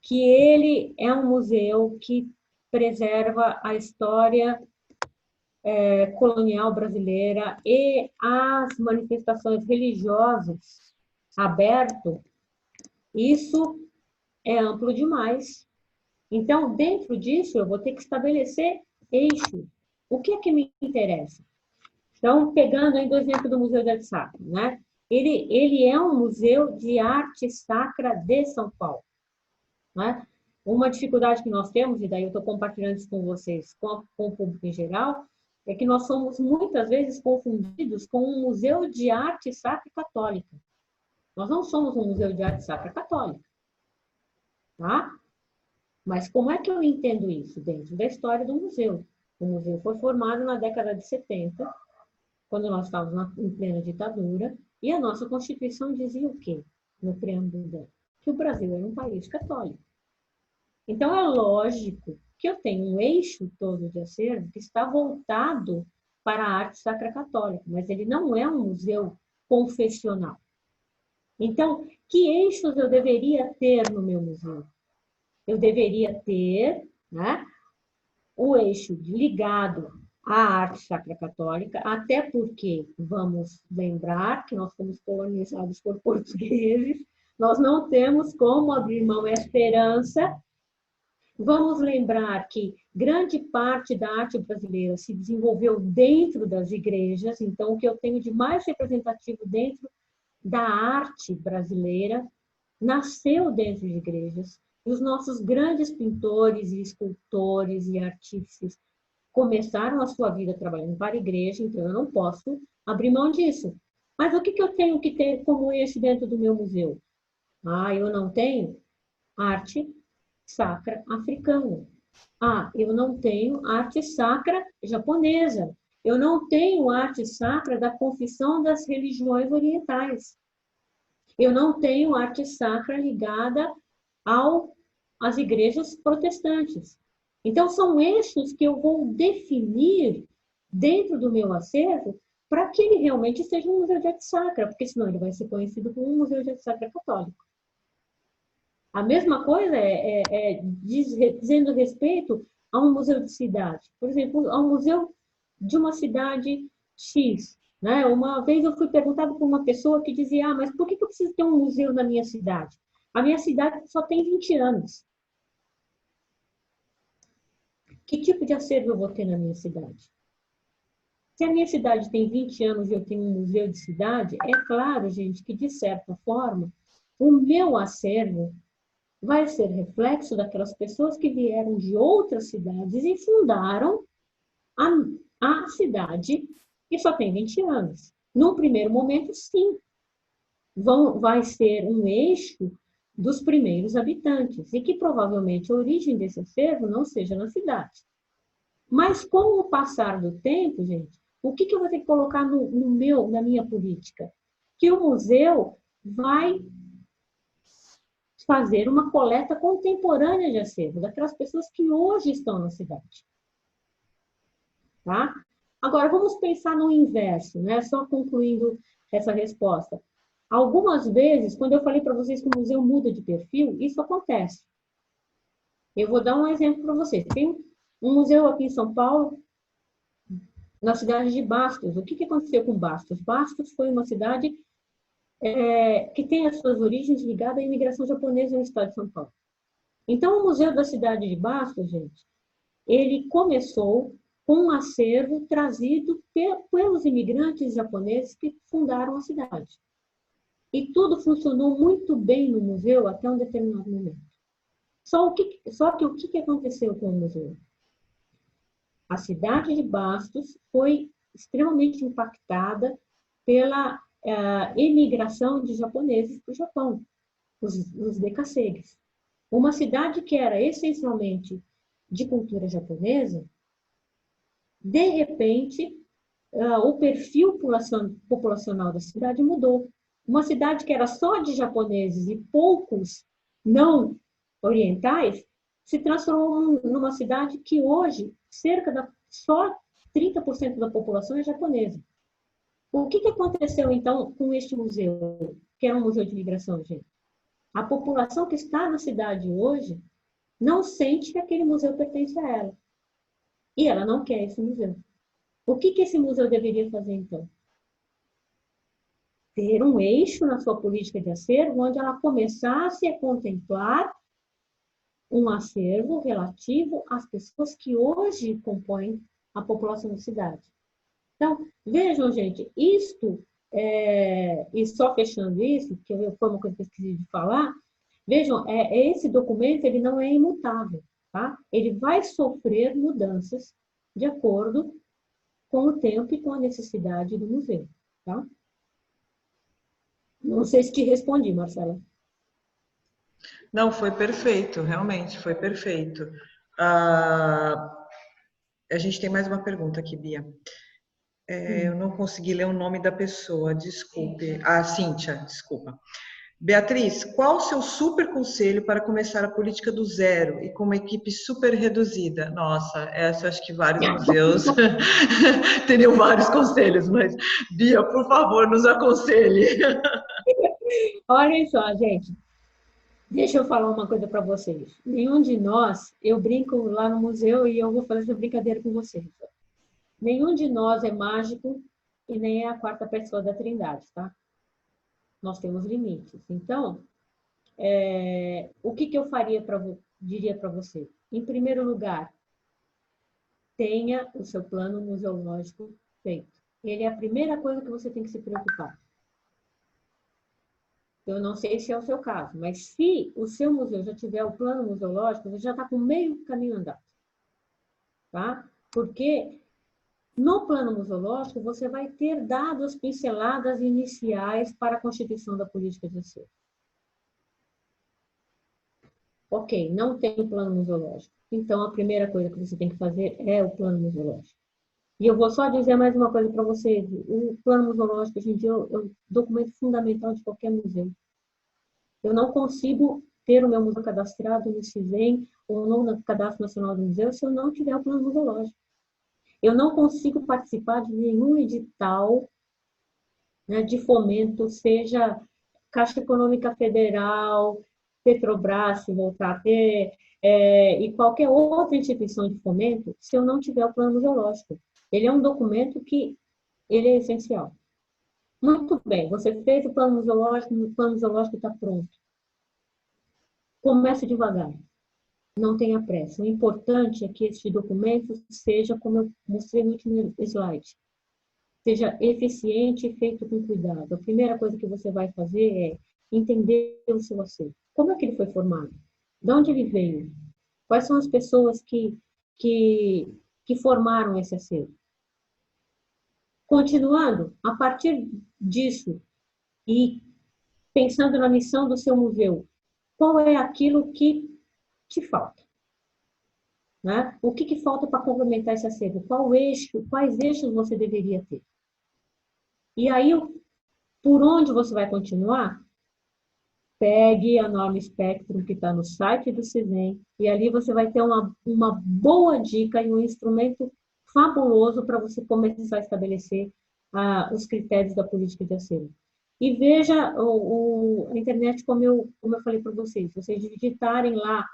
que ele é um museu que preserva a história colonial brasileira e as manifestações religiosas aberto, isso é amplo demais. Então, dentro disso, eu vou ter que estabelecer eixos. O que é que me interessa? Então, pegando ainda o exemplo do Museu de Arte Sacra, né? Ele é um museu de arte sacra de São Paulo, né? Uma dificuldade que nós temos, e daí eu estou compartilhando isso com vocês, com o público em geral, é que nós somos muitas vezes confundidos com um museu de arte sacra católica. Nós não somos um museu de arte sacra católica, tá? Mas como é que eu entendo isso? Dentro da história do museu. O museu foi formado na década de 70, quando nós estávamos em plena ditadura, e a nossa Constituição dizia o quê? No preâmbulo dela? Que o Brasil era um país católico. Então, é lógico que eu tenho um eixo todo de acervo que está voltado para a arte sacra católica, mas ele não é um museu confessional. Então, que eixos eu deveria ter no meu museu? Eu deveria ter, né, o eixo ligado à arte sacra católica, até porque, vamos lembrar que nós fomos colonizados por portugueses, nós não temos como abrir mão dessa herança. Vamos lembrar que grande parte da arte brasileira se desenvolveu dentro das igrejas, então o que eu tenho de mais representativo dentro da arte brasileira nasceu dentro de igrejas. E os nossos grandes pintores e escultores e artífices começaram a sua vida trabalhando para a igreja, então eu não posso abrir mão disso. Mas o que eu tenho que ter como esse dentro do meu museu? Eu não tenho arte sacra africana. Eu não tenho arte sacra japonesa. Eu não tenho arte sacra da confissão das religiões orientais. Eu não tenho arte sacra ligada às igrejas protestantes. Então, são eixos que eu vou definir dentro do meu acervo para que ele realmente seja um museu de arte sacra, porque senão ele vai ser conhecido como um museu de arte sacra católico. A mesma coisa dizendo respeito a um museu de cidade. Por exemplo, a um museu de uma cidade X. Né? Uma vez eu fui perguntado por uma pessoa que dizia, mas por que eu preciso ter um museu na minha cidade? A minha cidade só tem 20 anos. Que tipo de acervo eu vou ter na minha cidade? Se a minha cidade tem 20 anos e eu tenho um museu de cidade, é claro, gente, que de certa forma, o meu acervo vai ser reflexo daquelas pessoas que vieram de outras cidades e fundaram a cidade que só tem 20 anos. Num primeiro momento, sim, vai ser um eixo dos primeiros habitantes e que provavelmente a origem desse acervo não seja na cidade. Mas com o passar do tempo, gente, o que eu vou ter que colocar na minha política? Que o museu vai fazer uma coleta contemporânea de acervo, daquelas pessoas que hoje estão na cidade. Tá? Agora, vamos pensar no inverso, né? Só concluindo essa resposta. Algumas vezes, quando eu falei para vocês que o museu muda de perfil, isso acontece. Eu vou dar um exemplo para vocês. Tem um museu aqui em São Paulo, na cidade de Bastos. O que aconteceu com Bastos? Bastos foi uma cidade que tem as suas origens ligadas à imigração japonesa no estado de São Paulo. Então, o Museu da Cidade de Bastos, gente, ele começou com um acervo trazido pelos imigrantes japoneses que fundaram a cidade. E tudo funcionou muito bem no museu até um determinado momento. Só que o que aconteceu com o museu? A cidade de Bastos foi extremamente impactada pela emigração de japoneses para o Japão, os decassegues. Uma cidade que era essencialmente de cultura japonesa, de repente, o perfil populacional da cidade mudou. Uma cidade que era só de japoneses e poucos não orientais, se transformou numa cidade que hoje, só 30% da população é japonesa. O que aconteceu, então, com este museu, que é um museu de imigração, gente? A população que está na cidade hoje não sente que aquele museu pertence a ela. E ela não quer esse museu. O que esse museu deveria fazer, então? Ter um eixo na sua política de acervo, onde ela começasse a contemplar um acervo relativo às pessoas que hoje compõem a população da cidade. Então, vejam, gente, e só fechando isso, que foi uma coisa que eu esqueci de falar, vejam, esse documento ele não é imutável, tá? Ele vai sofrer mudanças de acordo com o tempo e com a necessidade do museu, tá? Não sei se te respondi, Marcela. Não, foi perfeito, realmente, foi perfeito. A gente tem mais uma pergunta aqui, Bia. Eu não consegui ler o nome da pessoa, desculpe. Cíntia, desculpa. Beatriz, qual o seu super conselho para começar a política do zero e com uma equipe super reduzida? Nossa, essa acho que vários museus teriam vários conselhos, mas Bia, por favor, nos aconselhe. Olhem só, gente. Deixa eu falar uma coisa para vocês. Nenhum de nós, eu brinco lá no museu e eu vou fazer essa brincadeira com vocês. Nenhum de nós é mágico e nem é a quarta pessoa da Trindade, tá? Nós temos limites. Então, o que eu diria para você? Em primeiro lugar, tenha o seu plano museológico feito. Ele é a primeira coisa que você tem que se preocupar. Eu não sei se é o seu caso, mas se o seu museu já tiver o plano museológico, você já está com meio caminho andado. Tá? Porque no plano museológico, você vai ter dado as pinceladas iniciais para a constituição da política de acervo. Ok, não tem o plano museológico. Então, a primeira coisa que você tem que fazer é o plano museológico. E eu vou só dizer mais uma coisa para vocês. O plano museológico, hoje em dia, é um documento fundamental de qualquer museu. Eu não consigo ter o meu museu cadastrado no CISEM ou no Cadastro Nacional do Museu se eu não tiver o plano museológico. Eu não consigo participar de nenhum edital, né, de fomento, seja Caixa Econômica Federal, Petrobras, se voltar a ter, e qualquer outra instituição de fomento, se eu não tiver o plano museológico. Ele é um documento que ele é essencial. Muito bem, você fez o plano museológico está pronto. Comece devagar. Não tenha pressa. O importante é que este documento seja, como eu mostrei no último slide, seja eficiente e feito com cuidado. A primeira coisa que você vai fazer é entender o seu acervo. Como é que ele foi formado? De onde ele veio? Quais são as pessoas que formaram esse acervo? Continuando, a partir disso, e pensando na missão do seu museu, qual é aquilo que te falta? Né? O que falta para complementar esse acervo? Quais eixos você deveria ter? E aí, por onde você vai continuar? Pegue a norma Spectrum que está no site do CISEM e ali você vai ter uma boa dica e um instrumento fabuloso para você começar a estabelecer os critérios da política de acervo. E veja a internet, como eu falei para vocês, se vocês digitarem lá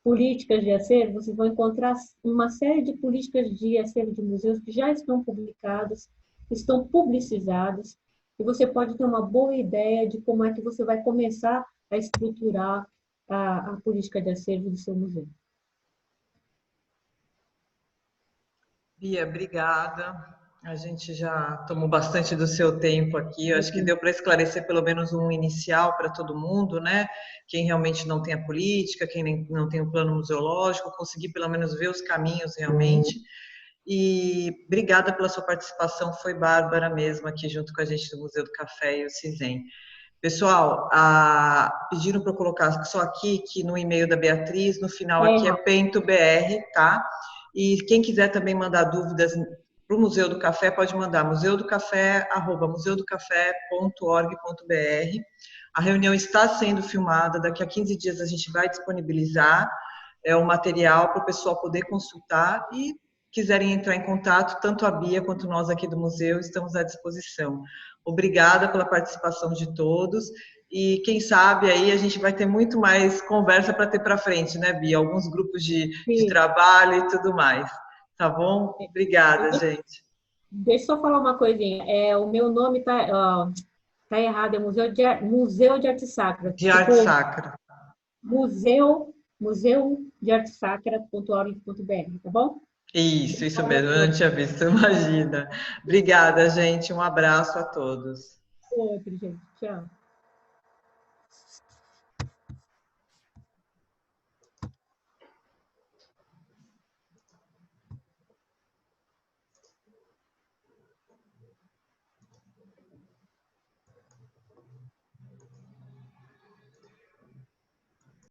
políticas de acervo, vocês vão encontrar uma série de políticas de acervo de museus que já estão publicadas, estão publicizadas, e você pode ter uma boa ideia de como é que você vai começar a estruturar a política de acervo do seu museu. Bia, obrigada. A gente já tomou bastante do seu tempo aqui. Eu acho que deu para esclarecer pelo menos um inicial para todo mundo, né? Quem realmente não tem a política, quem não tem o plano museológico, conseguir pelo menos ver os caminhos realmente. E obrigada pela sua participação, foi Bárbara mesmo aqui junto com a gente do Museu do Café e o CISEM. Pessoal, pediram para eu colocar só aqui, que no e-mail da Beatriz, no final aqui é PentoBR, tá? E quem quiser também mandar dúvidas para o Museu do Café, pode mandar museudocafé@museudocafé.org.br. A reunião está sendo filmada, daqui a 15 dias a gente vai disponibilizar o material para o pessoal poder consultar e quiserem entrar em contato, tanto a Bia quanto nós aqui do museu estamos à disposição. Obrigada pela participação de todos e quem sabe aí a gente vai ter muito mais conversa para ter para frente, né, Bia? Alguns grupos de trabalho e tudo mais. Tá bom? Obrigada, gente. Deixa eu só falar uma coisinha. O meu nome tá errado, é Museu de Arte Sacra. De Arte Sacra. Museu de Arte Sacra.org.br, tá bom? Isso mesmo, eu não tinha visto, imagina. Obrigada, gente. Um abraço a todos. Outro, gente. Tchau.